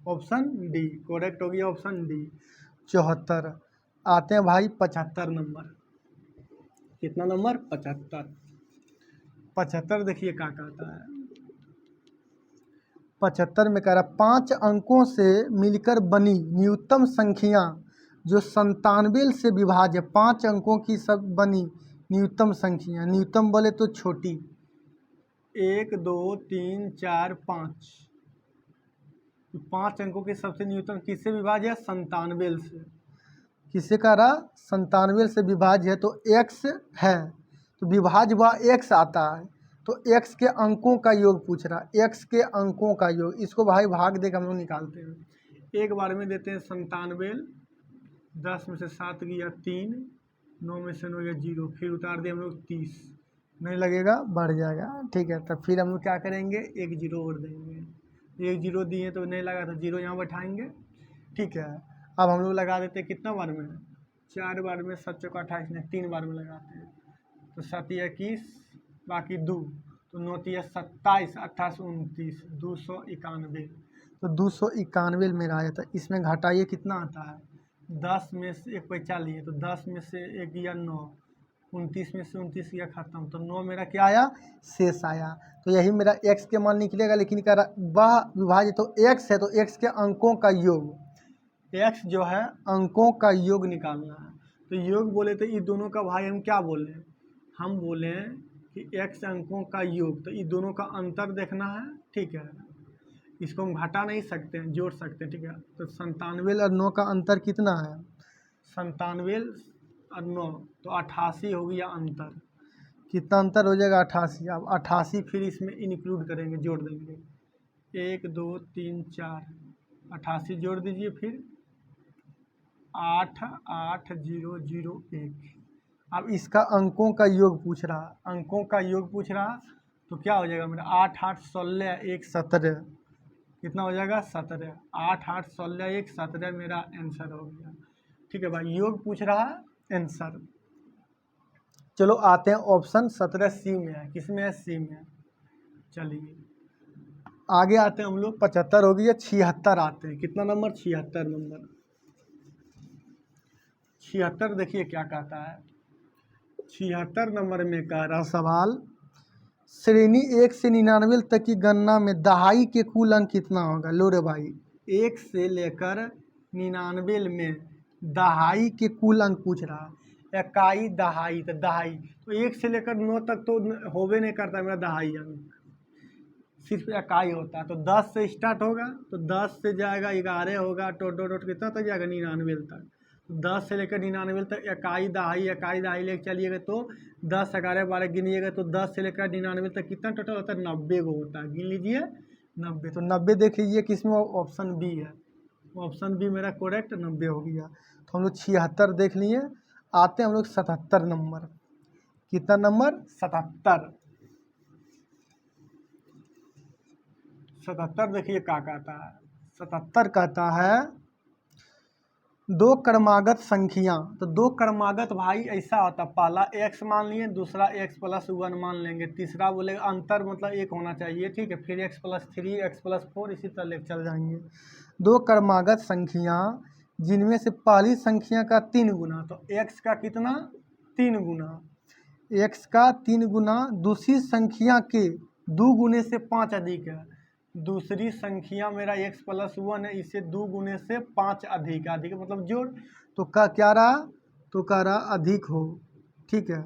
Speaker 1: Option D correct हो गया, ऑप्शन डी 74। आते हैं भाई 75 नंबर। कितना नंबर 75। 75 देखिए क्या कहता है। 75 में कह रहा 5 अंकों से मिलकर बनी न्यूनतम संख्या जो 97 से विभाज्य, 5 अंकों की सब बनी न्यूनतम संख्या, न्यूनतम बोले तो छोटी, 1 2 3 4 5, 5 अंकों के सबसे न्यूनतम किससे विभाज्य है? 97 से। किससे कह रहा? 97 से विभाज्य है तो x है तो विभाज्य वह x आता है, तो x के अंकों का योग पूछ रहा, x के अंकों का योग, इसको भाई भाग देकर हम लोग निकालते हैं। एक बार में देते हैं 97, 10 में से 7 गया 3, 9 में से 9 गया 0, फिर उतार दिए हम लोग 30, नहीं लगेगा बढ़ जाएगा, ठीक है। तब फिर हम लोग क्या करेंगे? एक जीरो और देंगे, एक जीरो दिए तो नहीं लगा तो जीरो यहाँ बैठाएंगे, ठीक है। अब हम लोग लगा देते हैं कितना बार में? 4 बार में, 7 चौका 28 में, 3 बार में लगाते हैं तो 7 21 बाकी 2 तो 9 27, 28 29, 291, तो 291 मेरा आया था। इसमें घटाइए कितना आता है? 10 में से एक पैसा लिए तो 10 में से एक गया 9, 29 में से 29 गया खत्म, तो 9 मेरा क्या आया? शेष आया। तो यही मेरा x के मान निकलेगा, लेकिन कह रहा वह विभाज्य तो x है तो x के अंकों का योग, x जो है अंकों का योग निकालना है। तो योग बोले तो ये दोनों का भाई हम क्या बोले? हम बोले कि x अंकों का योग, तो ये दोनों का अंतर देखना है, ठीक है। इसको हम घटा नहीं सकते हैं, जोड़ सकते हैं, ठीक है। तो 97 और 9 का अंतर कितना है? 97 और 9 तो 88 हो गया अंतर। कितना अंतर हो जाएगा? 88। अब 88 फिर इसमें इंक्लूड करेंगे, जोड़ देंगे, 1 2 3 4, 88 जोड़ दीजिए, फिर 8 8 0 0 1। अब इसका अंकों का योग पूछ रहा, अंकों का योग पूछ रहा, तो क्या हो जाएगा मेरा? 8 8 16 1 17, कितना हो जाएगा? 17। 8 8 16 1 17 मेरा आंसर हो गया, ठीक है भाई। योग पूछ रहा है, आंसर। चलो आते हैं ऑप्शन 17 सी में है, किस में है? सी में। चलिए आगे आते हैं हम लोग, 75 हो गया, 76 आते हैं। कितना नंबर? 76 नंबर। 76 देखिए क्या कहता है। 76 नंबर में कह रहा सवाल, श्रेणी 1 से 99 तक की गणना में दहाई के कुल अंक कितना होगा? लो रे भाई, 1 से लेकर 99 में दहाई के कुल अंक पूछ रहा है। इकाई दहाई, तो दहाई तो 1 से लेकर 9 तक तो होबे नहीं करता मेरा दहाई अंक, सिर्फ इकाई होता है। तो 10 से स्टार्ट होगा तो 10 से जाएगा 11 होगा, डॉट कितना तक जाएगा? 99 तक। 10 से लेकर 99 तक इकाई दहाई लेकर चलिएगा तो 10 11 12 गिनिएगा तो 10 से लेकर 99 तक कितना टोटल होता है? 90 को होता है। गिन लीजिए 90, तो 90 देख लीजिए किसमें? ऑप्शन बी है, ऑप्शन बी मेरा करेक्ट, 90 हो गया। तो हम लोग 76 देख लिए। आते हैं हम लोग 77 नंबर। कितना नंबर? 77। 77 देखिए क्या कहता है। 77 कहता है दो क्रमागत संख्या, तो दो क्रमागत भाई ऐसा होता, पहला x मान लिए, दूसरा x + 1 मान लेंगे, तीसरा बोले अंतर मतलब 1 होना चाहिए, ठीक है। फिर x + 3 x + 4 इसी तरह लेकर चल जाएंगे। दो क्रमागत संख्या जिनमें से पहली संख्या का 3 गुना, तो x का कितना? 3 गुना, x का 3 गुना दूसरी संख्या के 2 गुने से 5 अधिक है। दूसरी संख्या मेरा x + 1 है, इसे 2 गुने से 5 अधिक, अधिक मतलब जोड़, तो क्या रहा? तो कह रहा अधिक हो, ठीक है।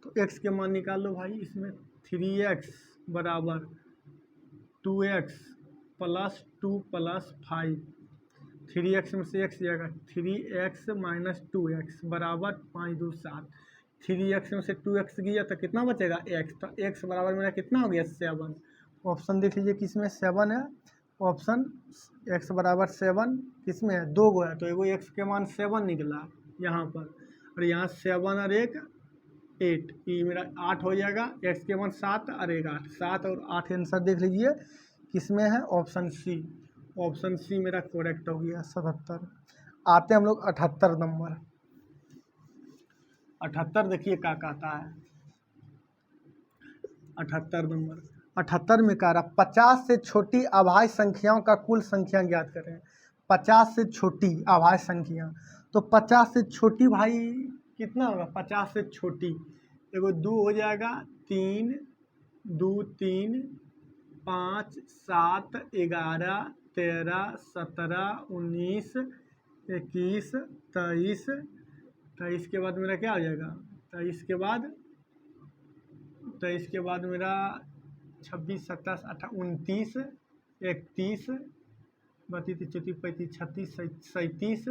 Speaker 1: तो x के मान निकाल लो भाई। इसमें 3x बराबर 2x + 2 + 5, 3x में से x जाएगा, 3x - 2x बराबर 5 2 7, 3x में से 2x गया तो कितना बचेगा? x, तो x बराबर मेरा कितना हो गया? 7। ऑप्शन देख लीजिए किसमें 7 है। ऑप्शन x बराबर 7 किसमें है? 2 गो है, तो एगो x के मान 7 निकला यहाँ पर, और यहाँ 7 और 1 8, ये मेरा 8 हो जाएगा। x के मान 7 और 1 8, 7 और 8 आंसर देख लीजिए किसमें है? Option C. ऑप्शन सी मेरा करेक्ट हो गया 77। आते हम लोग 78 नंबर। 78 देखिए क्या कहता है। 78 नंबर। 78 में कह रहा 50 से छोटी अभाज्य संख्याओं का कुल संख्या ज्ञात करें। 50 से छोटी अभाज्य संख्या, तो 50 से छोटी भाई कितना होगा? 50 से छोटी एगो 2 हो जाएगा, 3 2 3 5 7 11 13 17 19 21 23 23 के बाद मेरा क्या हो जाएगा, 23 के बाद मेरा 26 27 28 29 31 32 34 35 36 37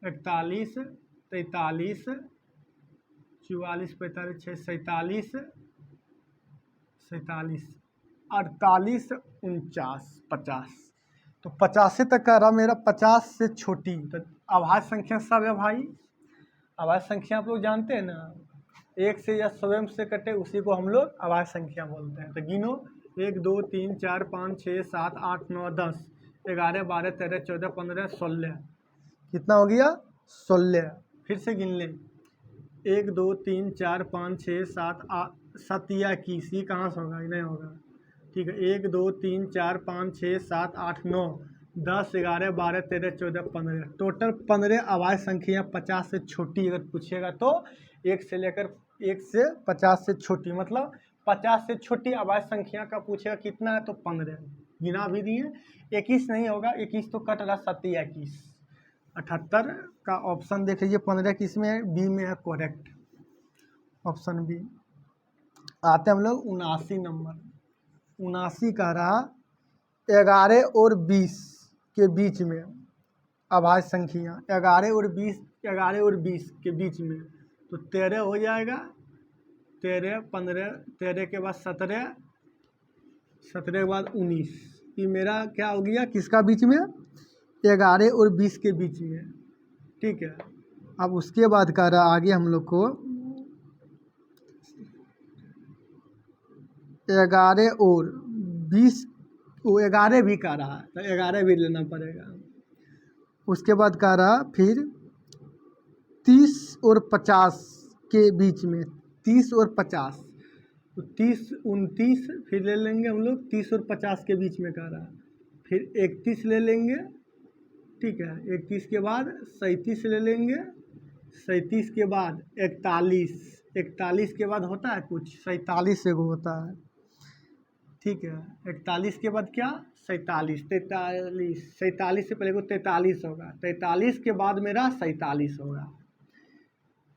Speaker 1: 41 43 44 45 46 47 48 49 50। तो 50 तक का रहा मेरा, 50 से छोटी। तो अभाज्य संख्या सब है भाई, अभाज्य संख्या आप लोग जानते हैं ना, एक से या स्वयं से कटे उसी को हम लोग अभाज्य संख्या बोलते हैं। तो गिनो 1 2 3 4 5 6 7 8 9 10 11 12 13 14 15 16। कितना हो गया, 16। फिर से गिन लें, 1 2 3 4 5 6 7 8 7 या 21, ये कहाँ से होगा, ये नहीं होगा। ठीक है, 1 2 3 4 5 6 7 8 9 10 11 12 13 14 15, टोटल 15 अभाज्य संख्या 50 से छोटी अगर पूछेगा तो 1 से लेकर 1 से 50 से छोटी, मतलब 50 से छोटी अभाज्य संख्या का पूछेगा कितना है तो 15 गिना भी दिए। 21 नहीं होगा, 21 तो कट रहा, 7 या 21। 78 का ऑप्शन देख लीजिए, 15 किस में है, बी में है करेक्ट, ऑप्शन बी। आते हम लोग 79 नंबर। 79 का रहा 11 और 20 के बीच में अभाज्य संख्या, 11 और 20 के बीच में, तो 13 हो जाएगा, 13 15 13 के बाद 17 17 के बाद 19, ये मेरा क्या हो गया, किसका बीच में, 11 और 20 के बीच में। ठीक है, अब उसके बाद का रहा आगे हम लोग को 11 और 20, वो 11 भी का रहा है तो 11 भी लेना पड़ेगा। उसके बाद का रहा फिर 30 और 50 के बीच में, 30 और 50, तो 30 29 फिर ले लेंगे हम लोग, 30 और 50 के बीच में का रहा, फिर 31 ले लेंगे। ठीक है, 31 के बाद 37 ले लेंगे, 37 के बाद 41, 41 के बाद होता है कुछ, 47 एगो होता है। ठीक है, 41 के बाद क्या, 47 43, 47 से पहले को 43 होगा, 43 के बाद मेरा 47 होगा,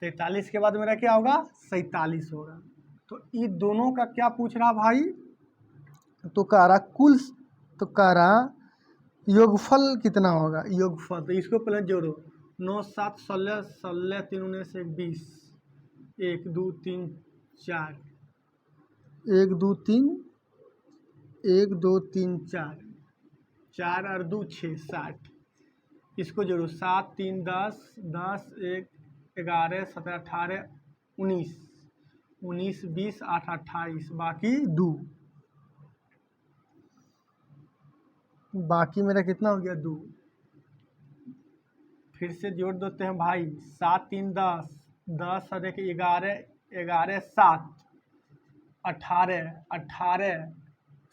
Speaker 1: 43 के बाद मेरा क्या होगा, 47 होगा। तो ये दोनों का क्या पूछ रहा भाई, तो कह रहा कुल, तो कह रहा योगफल कितना होगा, योगफल। तो इसको पहले जोड़ो, 9 7 16 16 3 19 20, 1 2 3 4, 1 2 3 1 2 3 4, 4 और 2 6 60, इसको जोड़ो, 7 3 10 10 1 11 17 18 19 19 20 8 28, बाकी 2, बाकी मेरा कितना हो गया, 2। फिर से जोड़ देते हैं भाई, 7 3 10 10 और 1 11 11 7 18 18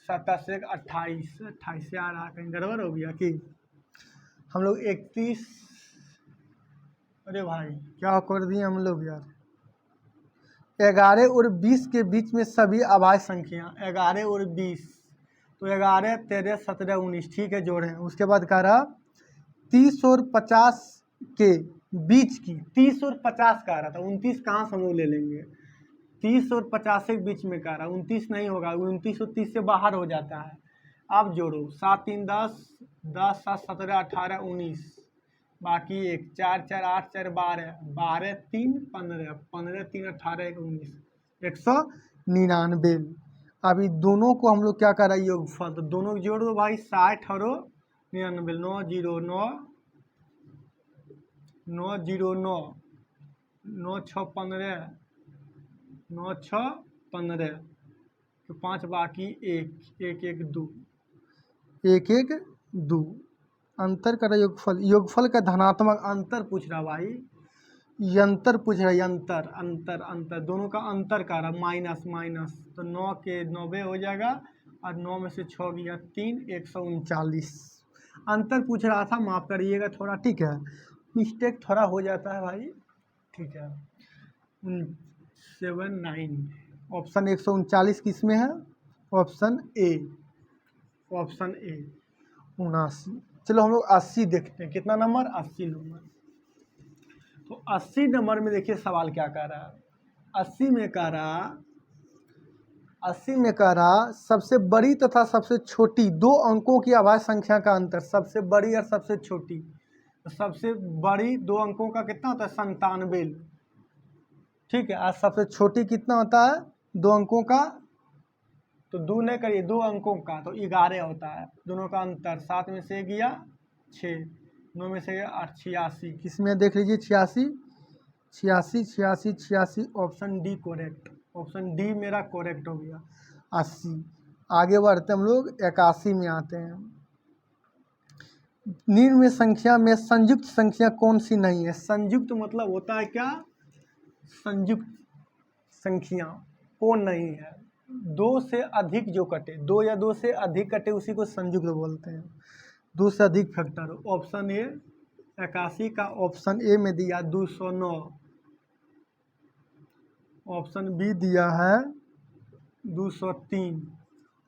Speaker 1: 27 1 28 28 से आ रहा, कहीं गड़बड़ हो गया कि हम लोग 31, अरे भाई क्या कर दिए हम लोग यार। 11 और 20 के बीच में सभी अभाज्य संख्या, 11 और 20, तो 11 13 17 19, ठीक है जोड़े। उसके बाद कह रहा 30 और 50 के बीच की, 30 और 50 कह रहा था, 29 कहाँ से हम लोग ले लेंगे, 30 और 50 के बीच में कह रहा, 29 नहीं होगा, 29 और 30 से बाहर हो जाता है। अब जोड़ो, 7 3 10 10 7 17 18 19, बाकी 1 4 4 8 4 12 12 3 15 15 3 18 19 199। अभी दोनों को हम लोग क्या कर रहा है, योगफल, तो दोनों को जोड़ दो भाई, 60 और 99, 9 0 9 9 0 9 9 6 15 9 6 15, तो 5 बाकी 1 1 1 2 1 1 2, अंतर का योगफल, योगफल का धनात्मक अंतर पूछ रहा भाई, यंतर पूछ रहा, यंतर अंतर अंतर, दोनों का अंतर का रहा, माइनस माइनस, तो 9 के 90 हो जाएगा, और 9 में से 6 गया 3 139, अंतर पूछ रहा था, माफ़ करिएगा थोड़ा, ठीक है, मिस्टेक थोड़ा हो जाता है भाई, ठीक है। 79। ऑप्शन 139 किस में है? Option A. Option A 79। चलो हम लोग 80 देखते हैं, कितना नंबर? 80 नंबर। तो 80 नंबर में देखिए सवाल क्या कह रहा है। 80 में कह रहा सबसे बड़ी तथा सबसे छोटी दो अंकों की अभाज्य संख्या का अंतर। सबसे बड़ी और सबसे छोटी, तो सबसे बड़ी दो अंकों का कितना होता है? 97। ठीक है। और सबसे छोटी कितना होता है? दो अंकों का, तो दो नहीं करिए, दो अंकों का तो 11 होता है। दोनों का अंतर 7 में से गया 6, 9 में से गया 8, 86। किसमें देख लीजिए 86, 86, 86, 86। Option D correct. Option D मेरा करेक्ट हो गया। 80। आगे बढ़ते हम लोग 81 में आते हैं। निम्न में संख्या में संयुक्त संख्या कौन सी नहीं है? संयुक्त मतलब होता है क्या? संयुक्त संख्या कौन नहीं है? दो से अधिक जो कटे, दो या दो से अधिक कटे उसी को संयुक्त बोलते हैं। दो से अधिक फैक्टर। ऑप्शन ए 81 का ऑप्शन ए में दिया 209। ऑप्शन बी दिया है 203।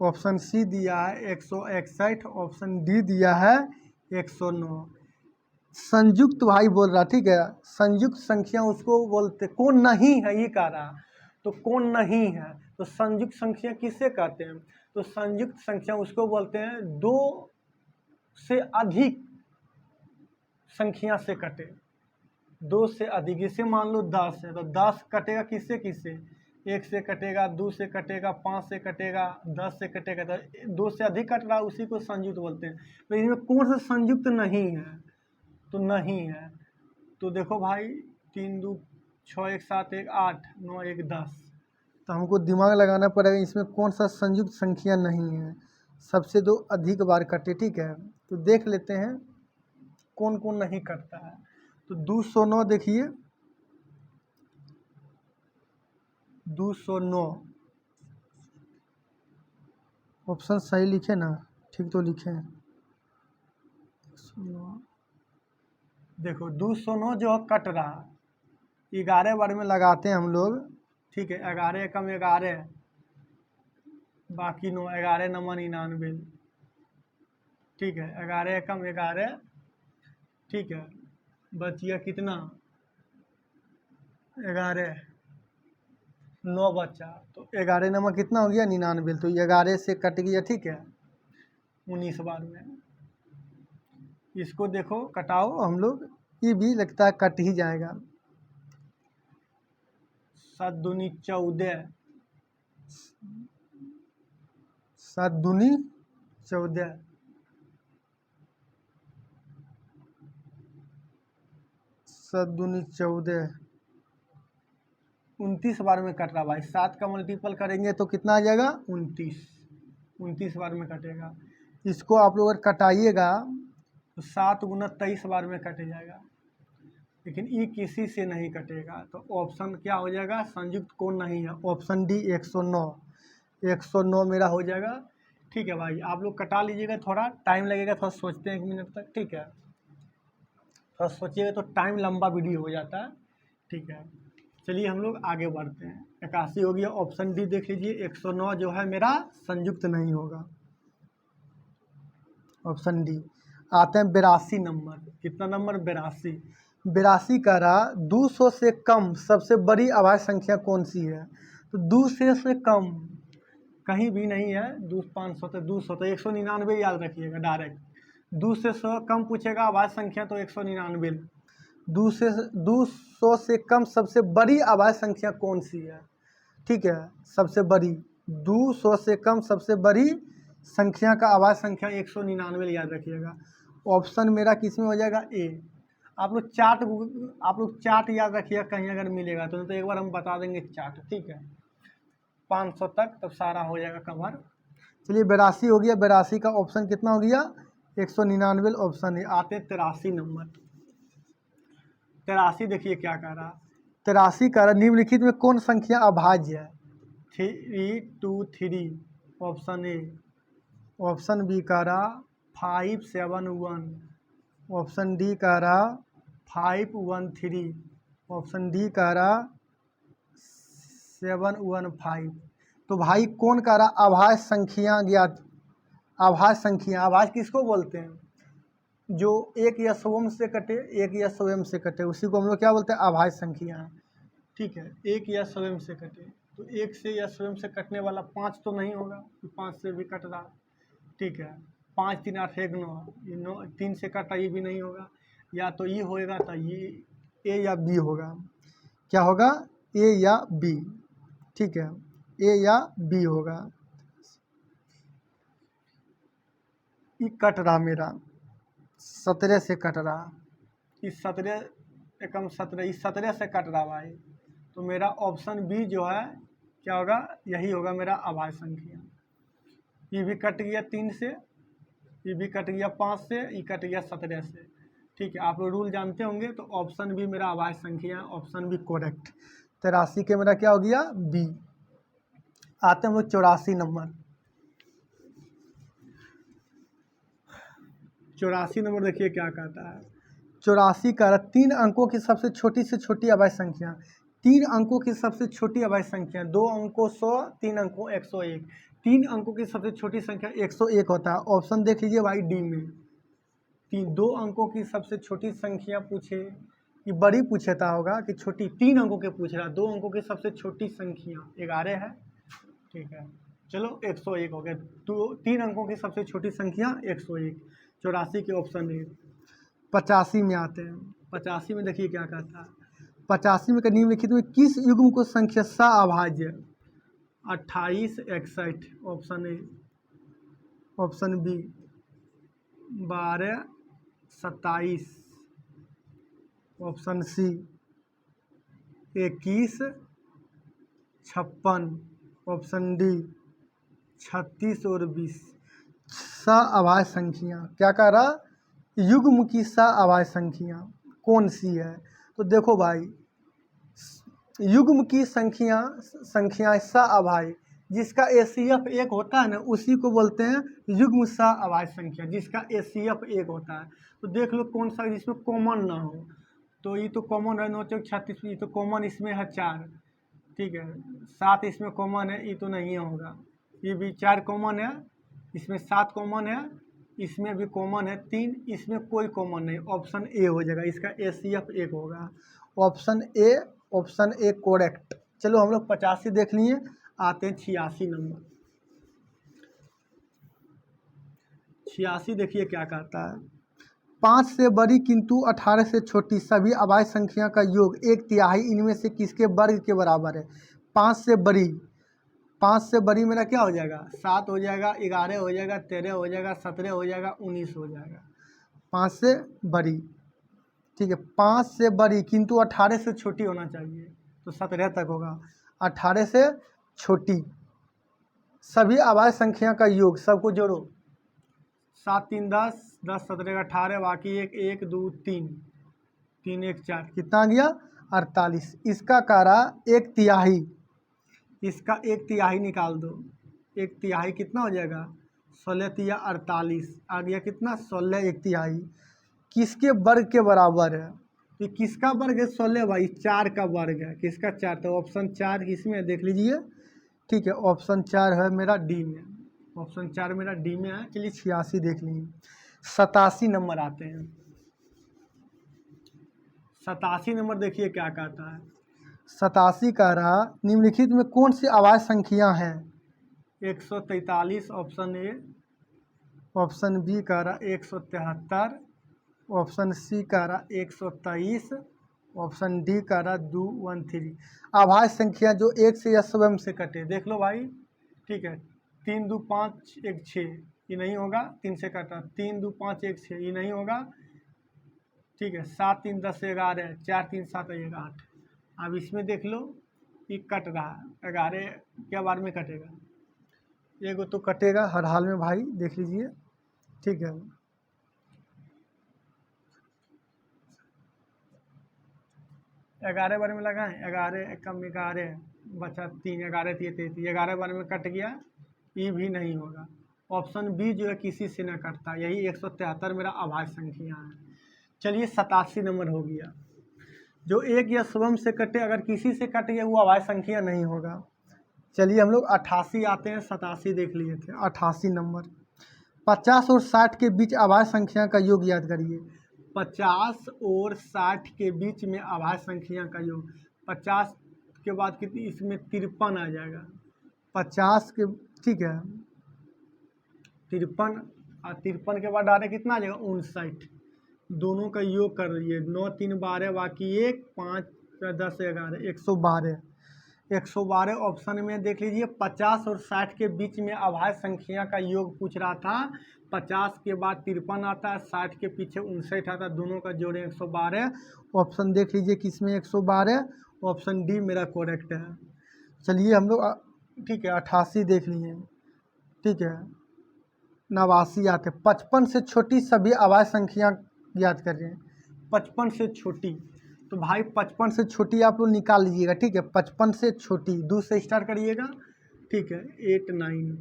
Speaker 1: ऑप्शन सी दिया है 161। ऑप्शन डी दिया है 109। संयुक्त भाई बोल रहा, ठीक है। संयुक्त संख्या उसको बोलते, कौन नहीं है ये कह रहा, तो कौन नहीं है, तो संयुक्त संख्या किसे कहते हैं? तो संयुक्त संख्या उसको बोलते हैं दो से अधिक संख्या से कटे। दो से अधिक, इसे मान लो 10 है तो 10 कटेगा किससे किससे? 1 से कटेगा, 2 से कटेगा, 5 से कटेगा, 10 से कटेगा। तो 2 से अधिक कट रहा उसी को संयुक्त बोलते हैं। तो इसमें कौन सा संयुक्त नहीं है? तो नहीं है। तो देखो भाई 3 2 6 1 7 1 8 9 1 10। तो हमको दिमाग लगाना पड़ेगा इसमें कौन सा संयुक्त संख्या नहीं है, सबसे दो अधिक बार कटे। ठीक है, तो देख लेते हैं कौन कौन नहीं कटता है। तो 209 देखिए, 209 ऑप्शन सही लिखे ना? ठीक तो लिखे। देखो 209 जो कट रहा, 11 बार में लगाते हैं हम लोग। ठीक है, 11 कम 11, बाकी 9, 11 नंबर 99। ठीक है, 11 कम 11। ठीक है, बच गया कितना? 11, 9 बचा। तो 11 नंबर कितना हो गया? 99। तो 11 से कट गया। ठीक है, 19 बार में। इसको देखो कटाओ हम लोग, ये भी लगता है कट ही जाएगा। 7 दूनी 14, 7 दूनी 14, 7 दूनी 14, 29 बार में कट रहा भाई। 7 का मल्टीपल करेंगे तो कितना आ जाएगा? 29। 29 बार में कटेगा। इसको आप लोग अगर कटाइएगा तो 7 गुना 23 बार में कट जाएगा, लेकिन ये किसी से नहीं कटेगा। तो ऑप्शन क्या हो जाएगा? संयुक्त कौन नहीं है? Option D 109। 109 मेरा हो जाएगा। ठीक है भाई, आप लोग कटा लीजिएगा, थोड़ा टाइम लगेगा, थोड़ा सोचते हैं 1 मिनट तक। ठीक है, थोड़ा सोचिएगा तो टाइम लंबा वीडियो हो जाता है। ठीक है, चलिए हम लोग आगे बढ़ते हैं। 81 हो गया। ऑप्शन डी देख लीजिए, 109 जो है मेरा संयुक्त नहीं होगा। Option D. आते हैं 82 नंबर। कितना नंबर? 82। 82 का रहा 200 से कम सबसे बड़ी अभाज्य संख्या कौन सी है? तो 200 से कम कहीं भी नहीं है। 500 तो 200 तो 199 याद रखिएगा डायरेक्ट। 200 से कम पूछेगा अभाज्य संख्या तो 199। 200 से कम सबसे बड़ी अभाज्य संख्या कौन सी है? ठीक है, सबसे बड़ी 200 से कम सबसे बड़ी संख्या का अभाज्य संख्या 199 याद रखिएगा। ऑप्शन मेरा किस में हो जाएगा? ए। आप लोग चार्ट याद रखिएगा, कहीं अगर मिलेगा तो, नहीं तो एक बार हम बता देंगे चार्ट। ठीक है, 500 तक तब सारा हो जाएगा कवर। चलिए 82 हो गया। 82 का ऑप्शन कितना हो गया? 199 ऑप्शन है। आते हैं 83 नंबर। 83 देखिए क्या कह रहा। 83 का निम्नलिखित में कौन संख्या अभाज्य है? 323। Option A. ऑप्शन बी का रहा 571। ऑप्शन डी का रहा 513। ऑप्शन डी का रहा 715। तो भाई कौन कह रहा अभाज्य संख्या ज्ञात। अभाज्य संख्या, अभाज्य किसको बोलते हैं? जो एक या स्वयं से कटे, एक या स्वयं से कटे, उसी को हम लोग क्या बोलते हैं? अभाज्य संख्या। ठीक है, एक या स्वयं से कटे, तो एक से या स्वयं से कटने वाला 5 तो नहीं होगा, तो 5 से भी कट रहा। ठीक है, 5 3 8 1 9, ये 9 3 से कटा, ये भी नहीं होगा। या तो ये होएगा, तो ये ए या बी होगा। क्या होगा? ए या बी। ठीक है, ए या बी होगा। ये कट रहा मेरा 17 से कट रहा, इस 17 एकम 17, इस 17 से कट रहा भाई। तो मेरा ऑप्शन बी जो है क्या होगा? यही होगा मेरा अभाज्य संख्या। ये भी कट गया 3 से, ये भी कट गया 5 से, ये कट गया 17 से। ठीक है, आप लोग रूल जानते होंगे। तो ऑप्शन बी मेरा अभाज्य संख्या है, ऑप्शन बी करेक्ट। 83 के मेरा क्या हो गया? बी। आते हैं हम लोग 84 नंबर। 84 नंबर देखिए क्या कहता है। 84 का 3 अंकों की सबसे छोटी से छोटी अभाज्य संख्या। 3 अंकों की सबसे छोटी अभाज्य संख्या, 2 अंकों 100, 3 अंकों 101। 3 अंकों की सबसे छोटी संख्या 101 होता है। ऑप्शन देख लीजिए भाई डी में। 2 अंकों की सबसे छोटी संख्या पूछे, ये बड़ी पूछता होगा कि छोटी। 3 अंकों के पूछ रहा, 2 अंकों की सबसे छोटी संख्या 11 है। ठीक है, चलो 101 हो गया। तो 3 अंकों की सबसे छोटी संख्या 101। 84 के ऑप्शन ए। 85 में आते हैं। 85 में देखिए क्या कहता है। 85 में निम्नलिखित में किस युग्म को संख्या अभाज्य? 28 61, option A. Option B 12 27, option C 21 56, option D 36 और 20। अभाज्य संख्या क्या कह रहा? युग्म की अभाज्य संख्या कौन सी है? तो देखो भाई, युग्म की संख्या अभाज्य, जिसका एसीएफ 1 होता है ना, उसी को बोलते हैं युग्म अभाज्य संख्या, जिसका एसीएफ 1 होता है। तो देख लो कौन सा जिसमें कॉमन ना हो। तो ये तो कॉमन है 9 चौक 36, ये तो कॉमन इसमें है 4। ठीक है, 7 इसमें कॉमन है, ये तो नहीं होगा। ये भी 4 कॉमन है, इसमें 7 कॉमन है, इसमें भी कॉमन है 3, इसमें कोई कॉमन नहीं। ऑप्शन ए हो जाएगा, इसका एसीएफ 1 होगा। Option A, option A correct. चलो हम लोग 85 देख लिए। आते हैं 86 नंबर। 86 देखिए क्या कहता है। 5 से बड़ी किंतु 18 से छोटी सभी अभाज्य संख्या का योग 1/3 इनमें से किसके वर्ग के बराबर है? 5 से बड़ी, 5 से बड़ी मेरा क्या हो जाएगा? 7 हो जाएगा, 11 हो जाएगा, 13 हो जाएगा, 17 हो जाएगा, 19 हो जाएगा। 5 से बड़ी। ठीक है, 5 से बड़ी किंतु 18 से छोटी होना चाहिए, तो 17 तक होगा। 18 से छोटी सभी अभाज्य संख्या का योग, सबको जोड़ो। 7 3 10, 10 17 18, बाकी 1 1 2 3, 3 1 4, कितना गया? 48। इसका कारा 1/3, इसका 1/3 निकाल दो। 1/3 कितना हो जाएगा? 16 तिया 48, आ गया कितना? 16 1/3 किसके वर्ग के बराबर है? तो किसका वर्ग है? 16 भाई, 4 का वर्ग है। किसका? 4। तो ऑप्शन 4 किसमें है देख लीजिए। ठीक है, ऑप्शन 4 है मेरा डी में। ऑप्शन 4 मेरा डी में है। चलिए 86 देख लीजिए। 87 नंबर आते हैं। 87 नंबर देखिए क्या कहता है। 87 कह रहा निम्नलिखित में कौन सी अभाज्य संख्या है? 143, ऑप्शन ए। ऑप्शन बी कह रहा 173, ऑप्शन सी कह रहा 123, ऑप्शन डी कह रहा 213। अभाज्य संख्या जो 1 से या स्वयं से कटे, देख लो भाई। ठीक है, 3 2 5 1 6, ये नहीं होगा। 3 से कटा, 3 2 5 1 6, ये नहीं होगा। ठीक है, 7 3 10 11, 4 3 7 1 8। अब इसमें देख लो, ये कट रहा है। 11 क्या बार में कटेगा? एगो तो कटेगा हर हाल में भाई, देख लीजिए। ठीक है, ग्यारह बार में लगाएं। 11 कम 11 बचा 3, 11 3 33, 11 बार में कट गया, ये भी नहीं होगा। ऑप्शन बी जो है किसी से न कटता, यही 173 मेरा अभाज्य संख्या है। चलिए 87 नंबर हो गया। जो एक या स्वयं से कटे, अगर किसी से कट गया वो अभाज्य संख्या नहीं होगा। चलिए हम लोग 88 आते हैं, 87 देख लिए थे। 88 नंबर, 50 और 60 के बीच अभाज्य संख्या का योग याद करिए। 50 और 60 के बीच में अभाज्य संख्या का योग, 50 के बाद कितनी, इसमें 53 आ जाएगा। 50 के, ठीक है, 53 और 53 के बाद डायरेक्ट कितना आ जाएगा, 59। दोनों का योग कर रही 9 3 12, बाकी 1 5 10 11, 112। 112 ऑप्शन में देख लीजिए। 50 और 60 के बीच में अभाज्य संख्या का योग पूछ रहा था। 50 के बाद 53 आता है, 60 के पीछे 59 आता है, दोनों का जोड़े 112। ऑप्शन देख लीजिए किसमें 112, ऑप्शन डी मेरा करेक्ट है। चलिए हम लोग ठीक है 88 देख लिए, ठीक है। 89 आते, 55 से छोटी सभी अभाज्य संख्या याद कर रहे हैं। 55 से छोटी, तो भाई 55 से छोटी आप लोग निकाल लीजिएगा, ठीक है। 55 से छोटी 2 से स्टार्ट करिएगा, ठीक है। 8 9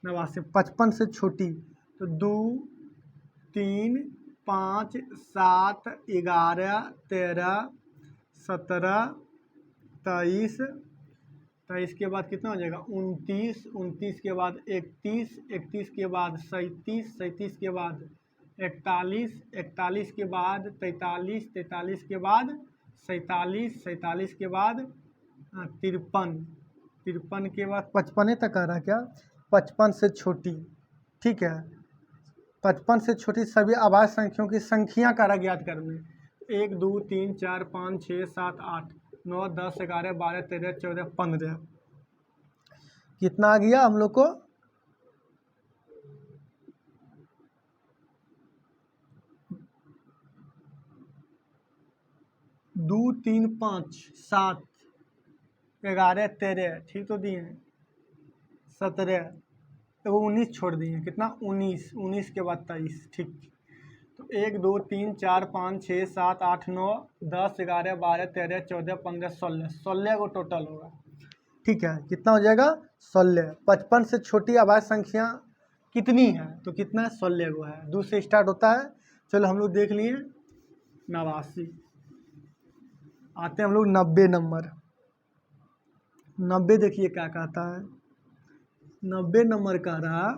Speaker 1: 89, 55 से छोटी तो 2 3 5 7 11 13 17 23, 23 के बाद कितना हो जाएगा, 29, 29 के बाद 31, 31 के बाद 37, 37 के बाद 41, 41 के बाद 43, 43 के बाद 47, 47 के बाद 53, 53 के बाद 55 तक आ रहा क्या, 55 से छोटी, ठीक है। 55 से छोटी सभी अभाज्य संख्याओं की संख्या कारक याद करने, 1 2 3 4 5 6 7 8 9 10 11 12 13 14 15। कितना आ गया हम लोग को, 2 3 5 7 11 13, ठीक तो दिए हैं, 17, तो 19 छोड़ दिए, कितना 19, 19 के बाद 23, ठीक। तो 1 2 3 4 5 6 7 8 9 10 11 12 13 14 15 16, 16 को टोटल होगा, ठीक है। कितना हो जाएगा, 16। 55 से छोटी अभाज्य संख्या कितनी है, तो कितना है, 16 को है, 2 से स्टार्ट होता है। चलो हम लोग देख लिए 89। आते हैं हम लोग 90 नंबर। 90 देखिए क्या कहता है। 90 नंबर का रहा,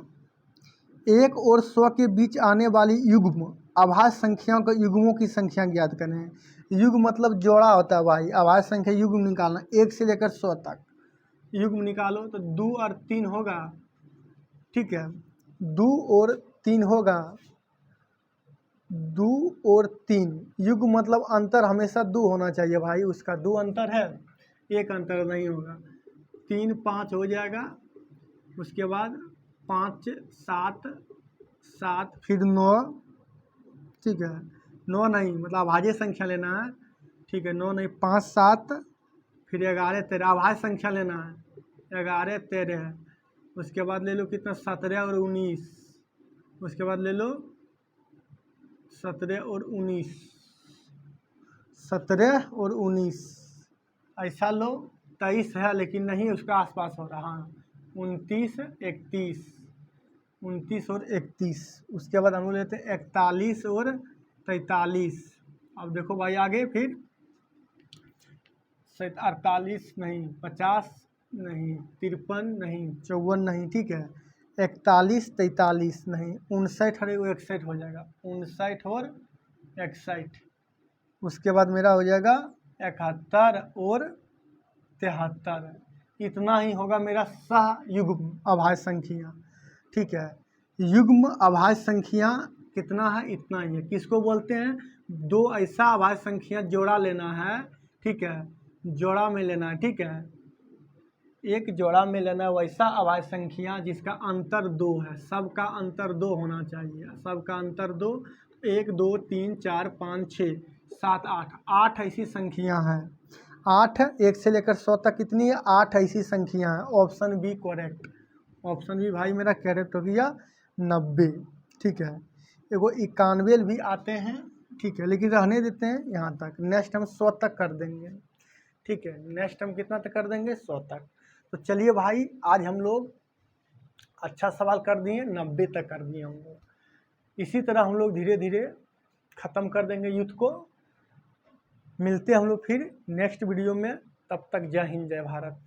Speaker 1: 1 और 100 के बीच आने वाली युग्म अभाज्य संख्याओं के युग्मों की संख्या ज्ञात करें। युग्म मतलब जोड़ा होता है भाई, अभाज्य संख्या युग्म निकालना, 1 से लेकर 100 तक युग्म निकालो, तो 2 और 3 होगा, ठीक है। 2 और 3 होगा, 2 और 3 युग्म मतलब अंतर हमेशा 2 होना चाहिए भाई, उसका 2 अंतर है, 1 अंतर नहीं होगा। 3 5 हो जाएगा, उसके बाद 5 7 7 फिर 9, ठीक है। 9 नहीं, मतलब अभाज्य संख्या लेना है, ठीक है। 9 नहीं, 5 7 फिर 11 13, अभाज्य संख्या लेना है, 11 13, उसके बाद ले लो कितना, 17 और 19, उसके बाद ले लो 17 और 19, 17 और 19, ऐसा लो। 23 है लेकिन नहीं, उसका आसपास हो रहा, 29 31, 29 और 31, उसके बाद हम लोग लेते हैं 41 और 43। अब देखो भाई आगे, फिर 48 नहीं, 50 नहीं, 53 नहीं, 54 नहीं, ठीक है। 41 43 नहीं, 59 और 61 हो जाएगा, 59 और 61, उसके बाद मेरा हो जाएगा 71 और 73। इतना ही होगा मेरा सहयुग्म अभाज्य संख्या, ठीक है। युग्म अभाज्य संख्या कितना है, इतना ही है। किसको बोलते हैं, दो ऐसा अभाज्य संख्या जोड़ा लेना है, ठीक है, जोड़ा में लेना है, ठीक है। एक जोड़ा में लेना है वैसा अभाज्य संख्या जिसका अंतर 2 है, सबका अंतर 2 होना चाहिए, सबका अंतर 2। 1 2 3 4 5 6 7 8, 8 ऐसी संख्या हैं, 8, 1 से लेकर 100 तक कितनी है, 8 ऐसी संख्या है। Option B correct, option B भाई मेरा करेक्ट हो गया, 90, ठीक है। एगो 91 भी आते हैं, ठीक है, लेकिन रहने देते हैं यहाँ तक, नेक्स्ट हम 100 तक कर देंगे, ठीक है। नेक्स्ट हम कितना तक कर देंगे, 100 तक। तो चलिए भाई आज हम लोग अच्छा सवाल कर दिए, 90 तक कर दिए हम लोग। इसी तरह हम लोग धीरे धीरे ख़त्म कर देंगे युद्ध को। मिलते हैं हम लोग फिर नेक्स्ट वीडियो में, तब तक जय हिंद जय भारत।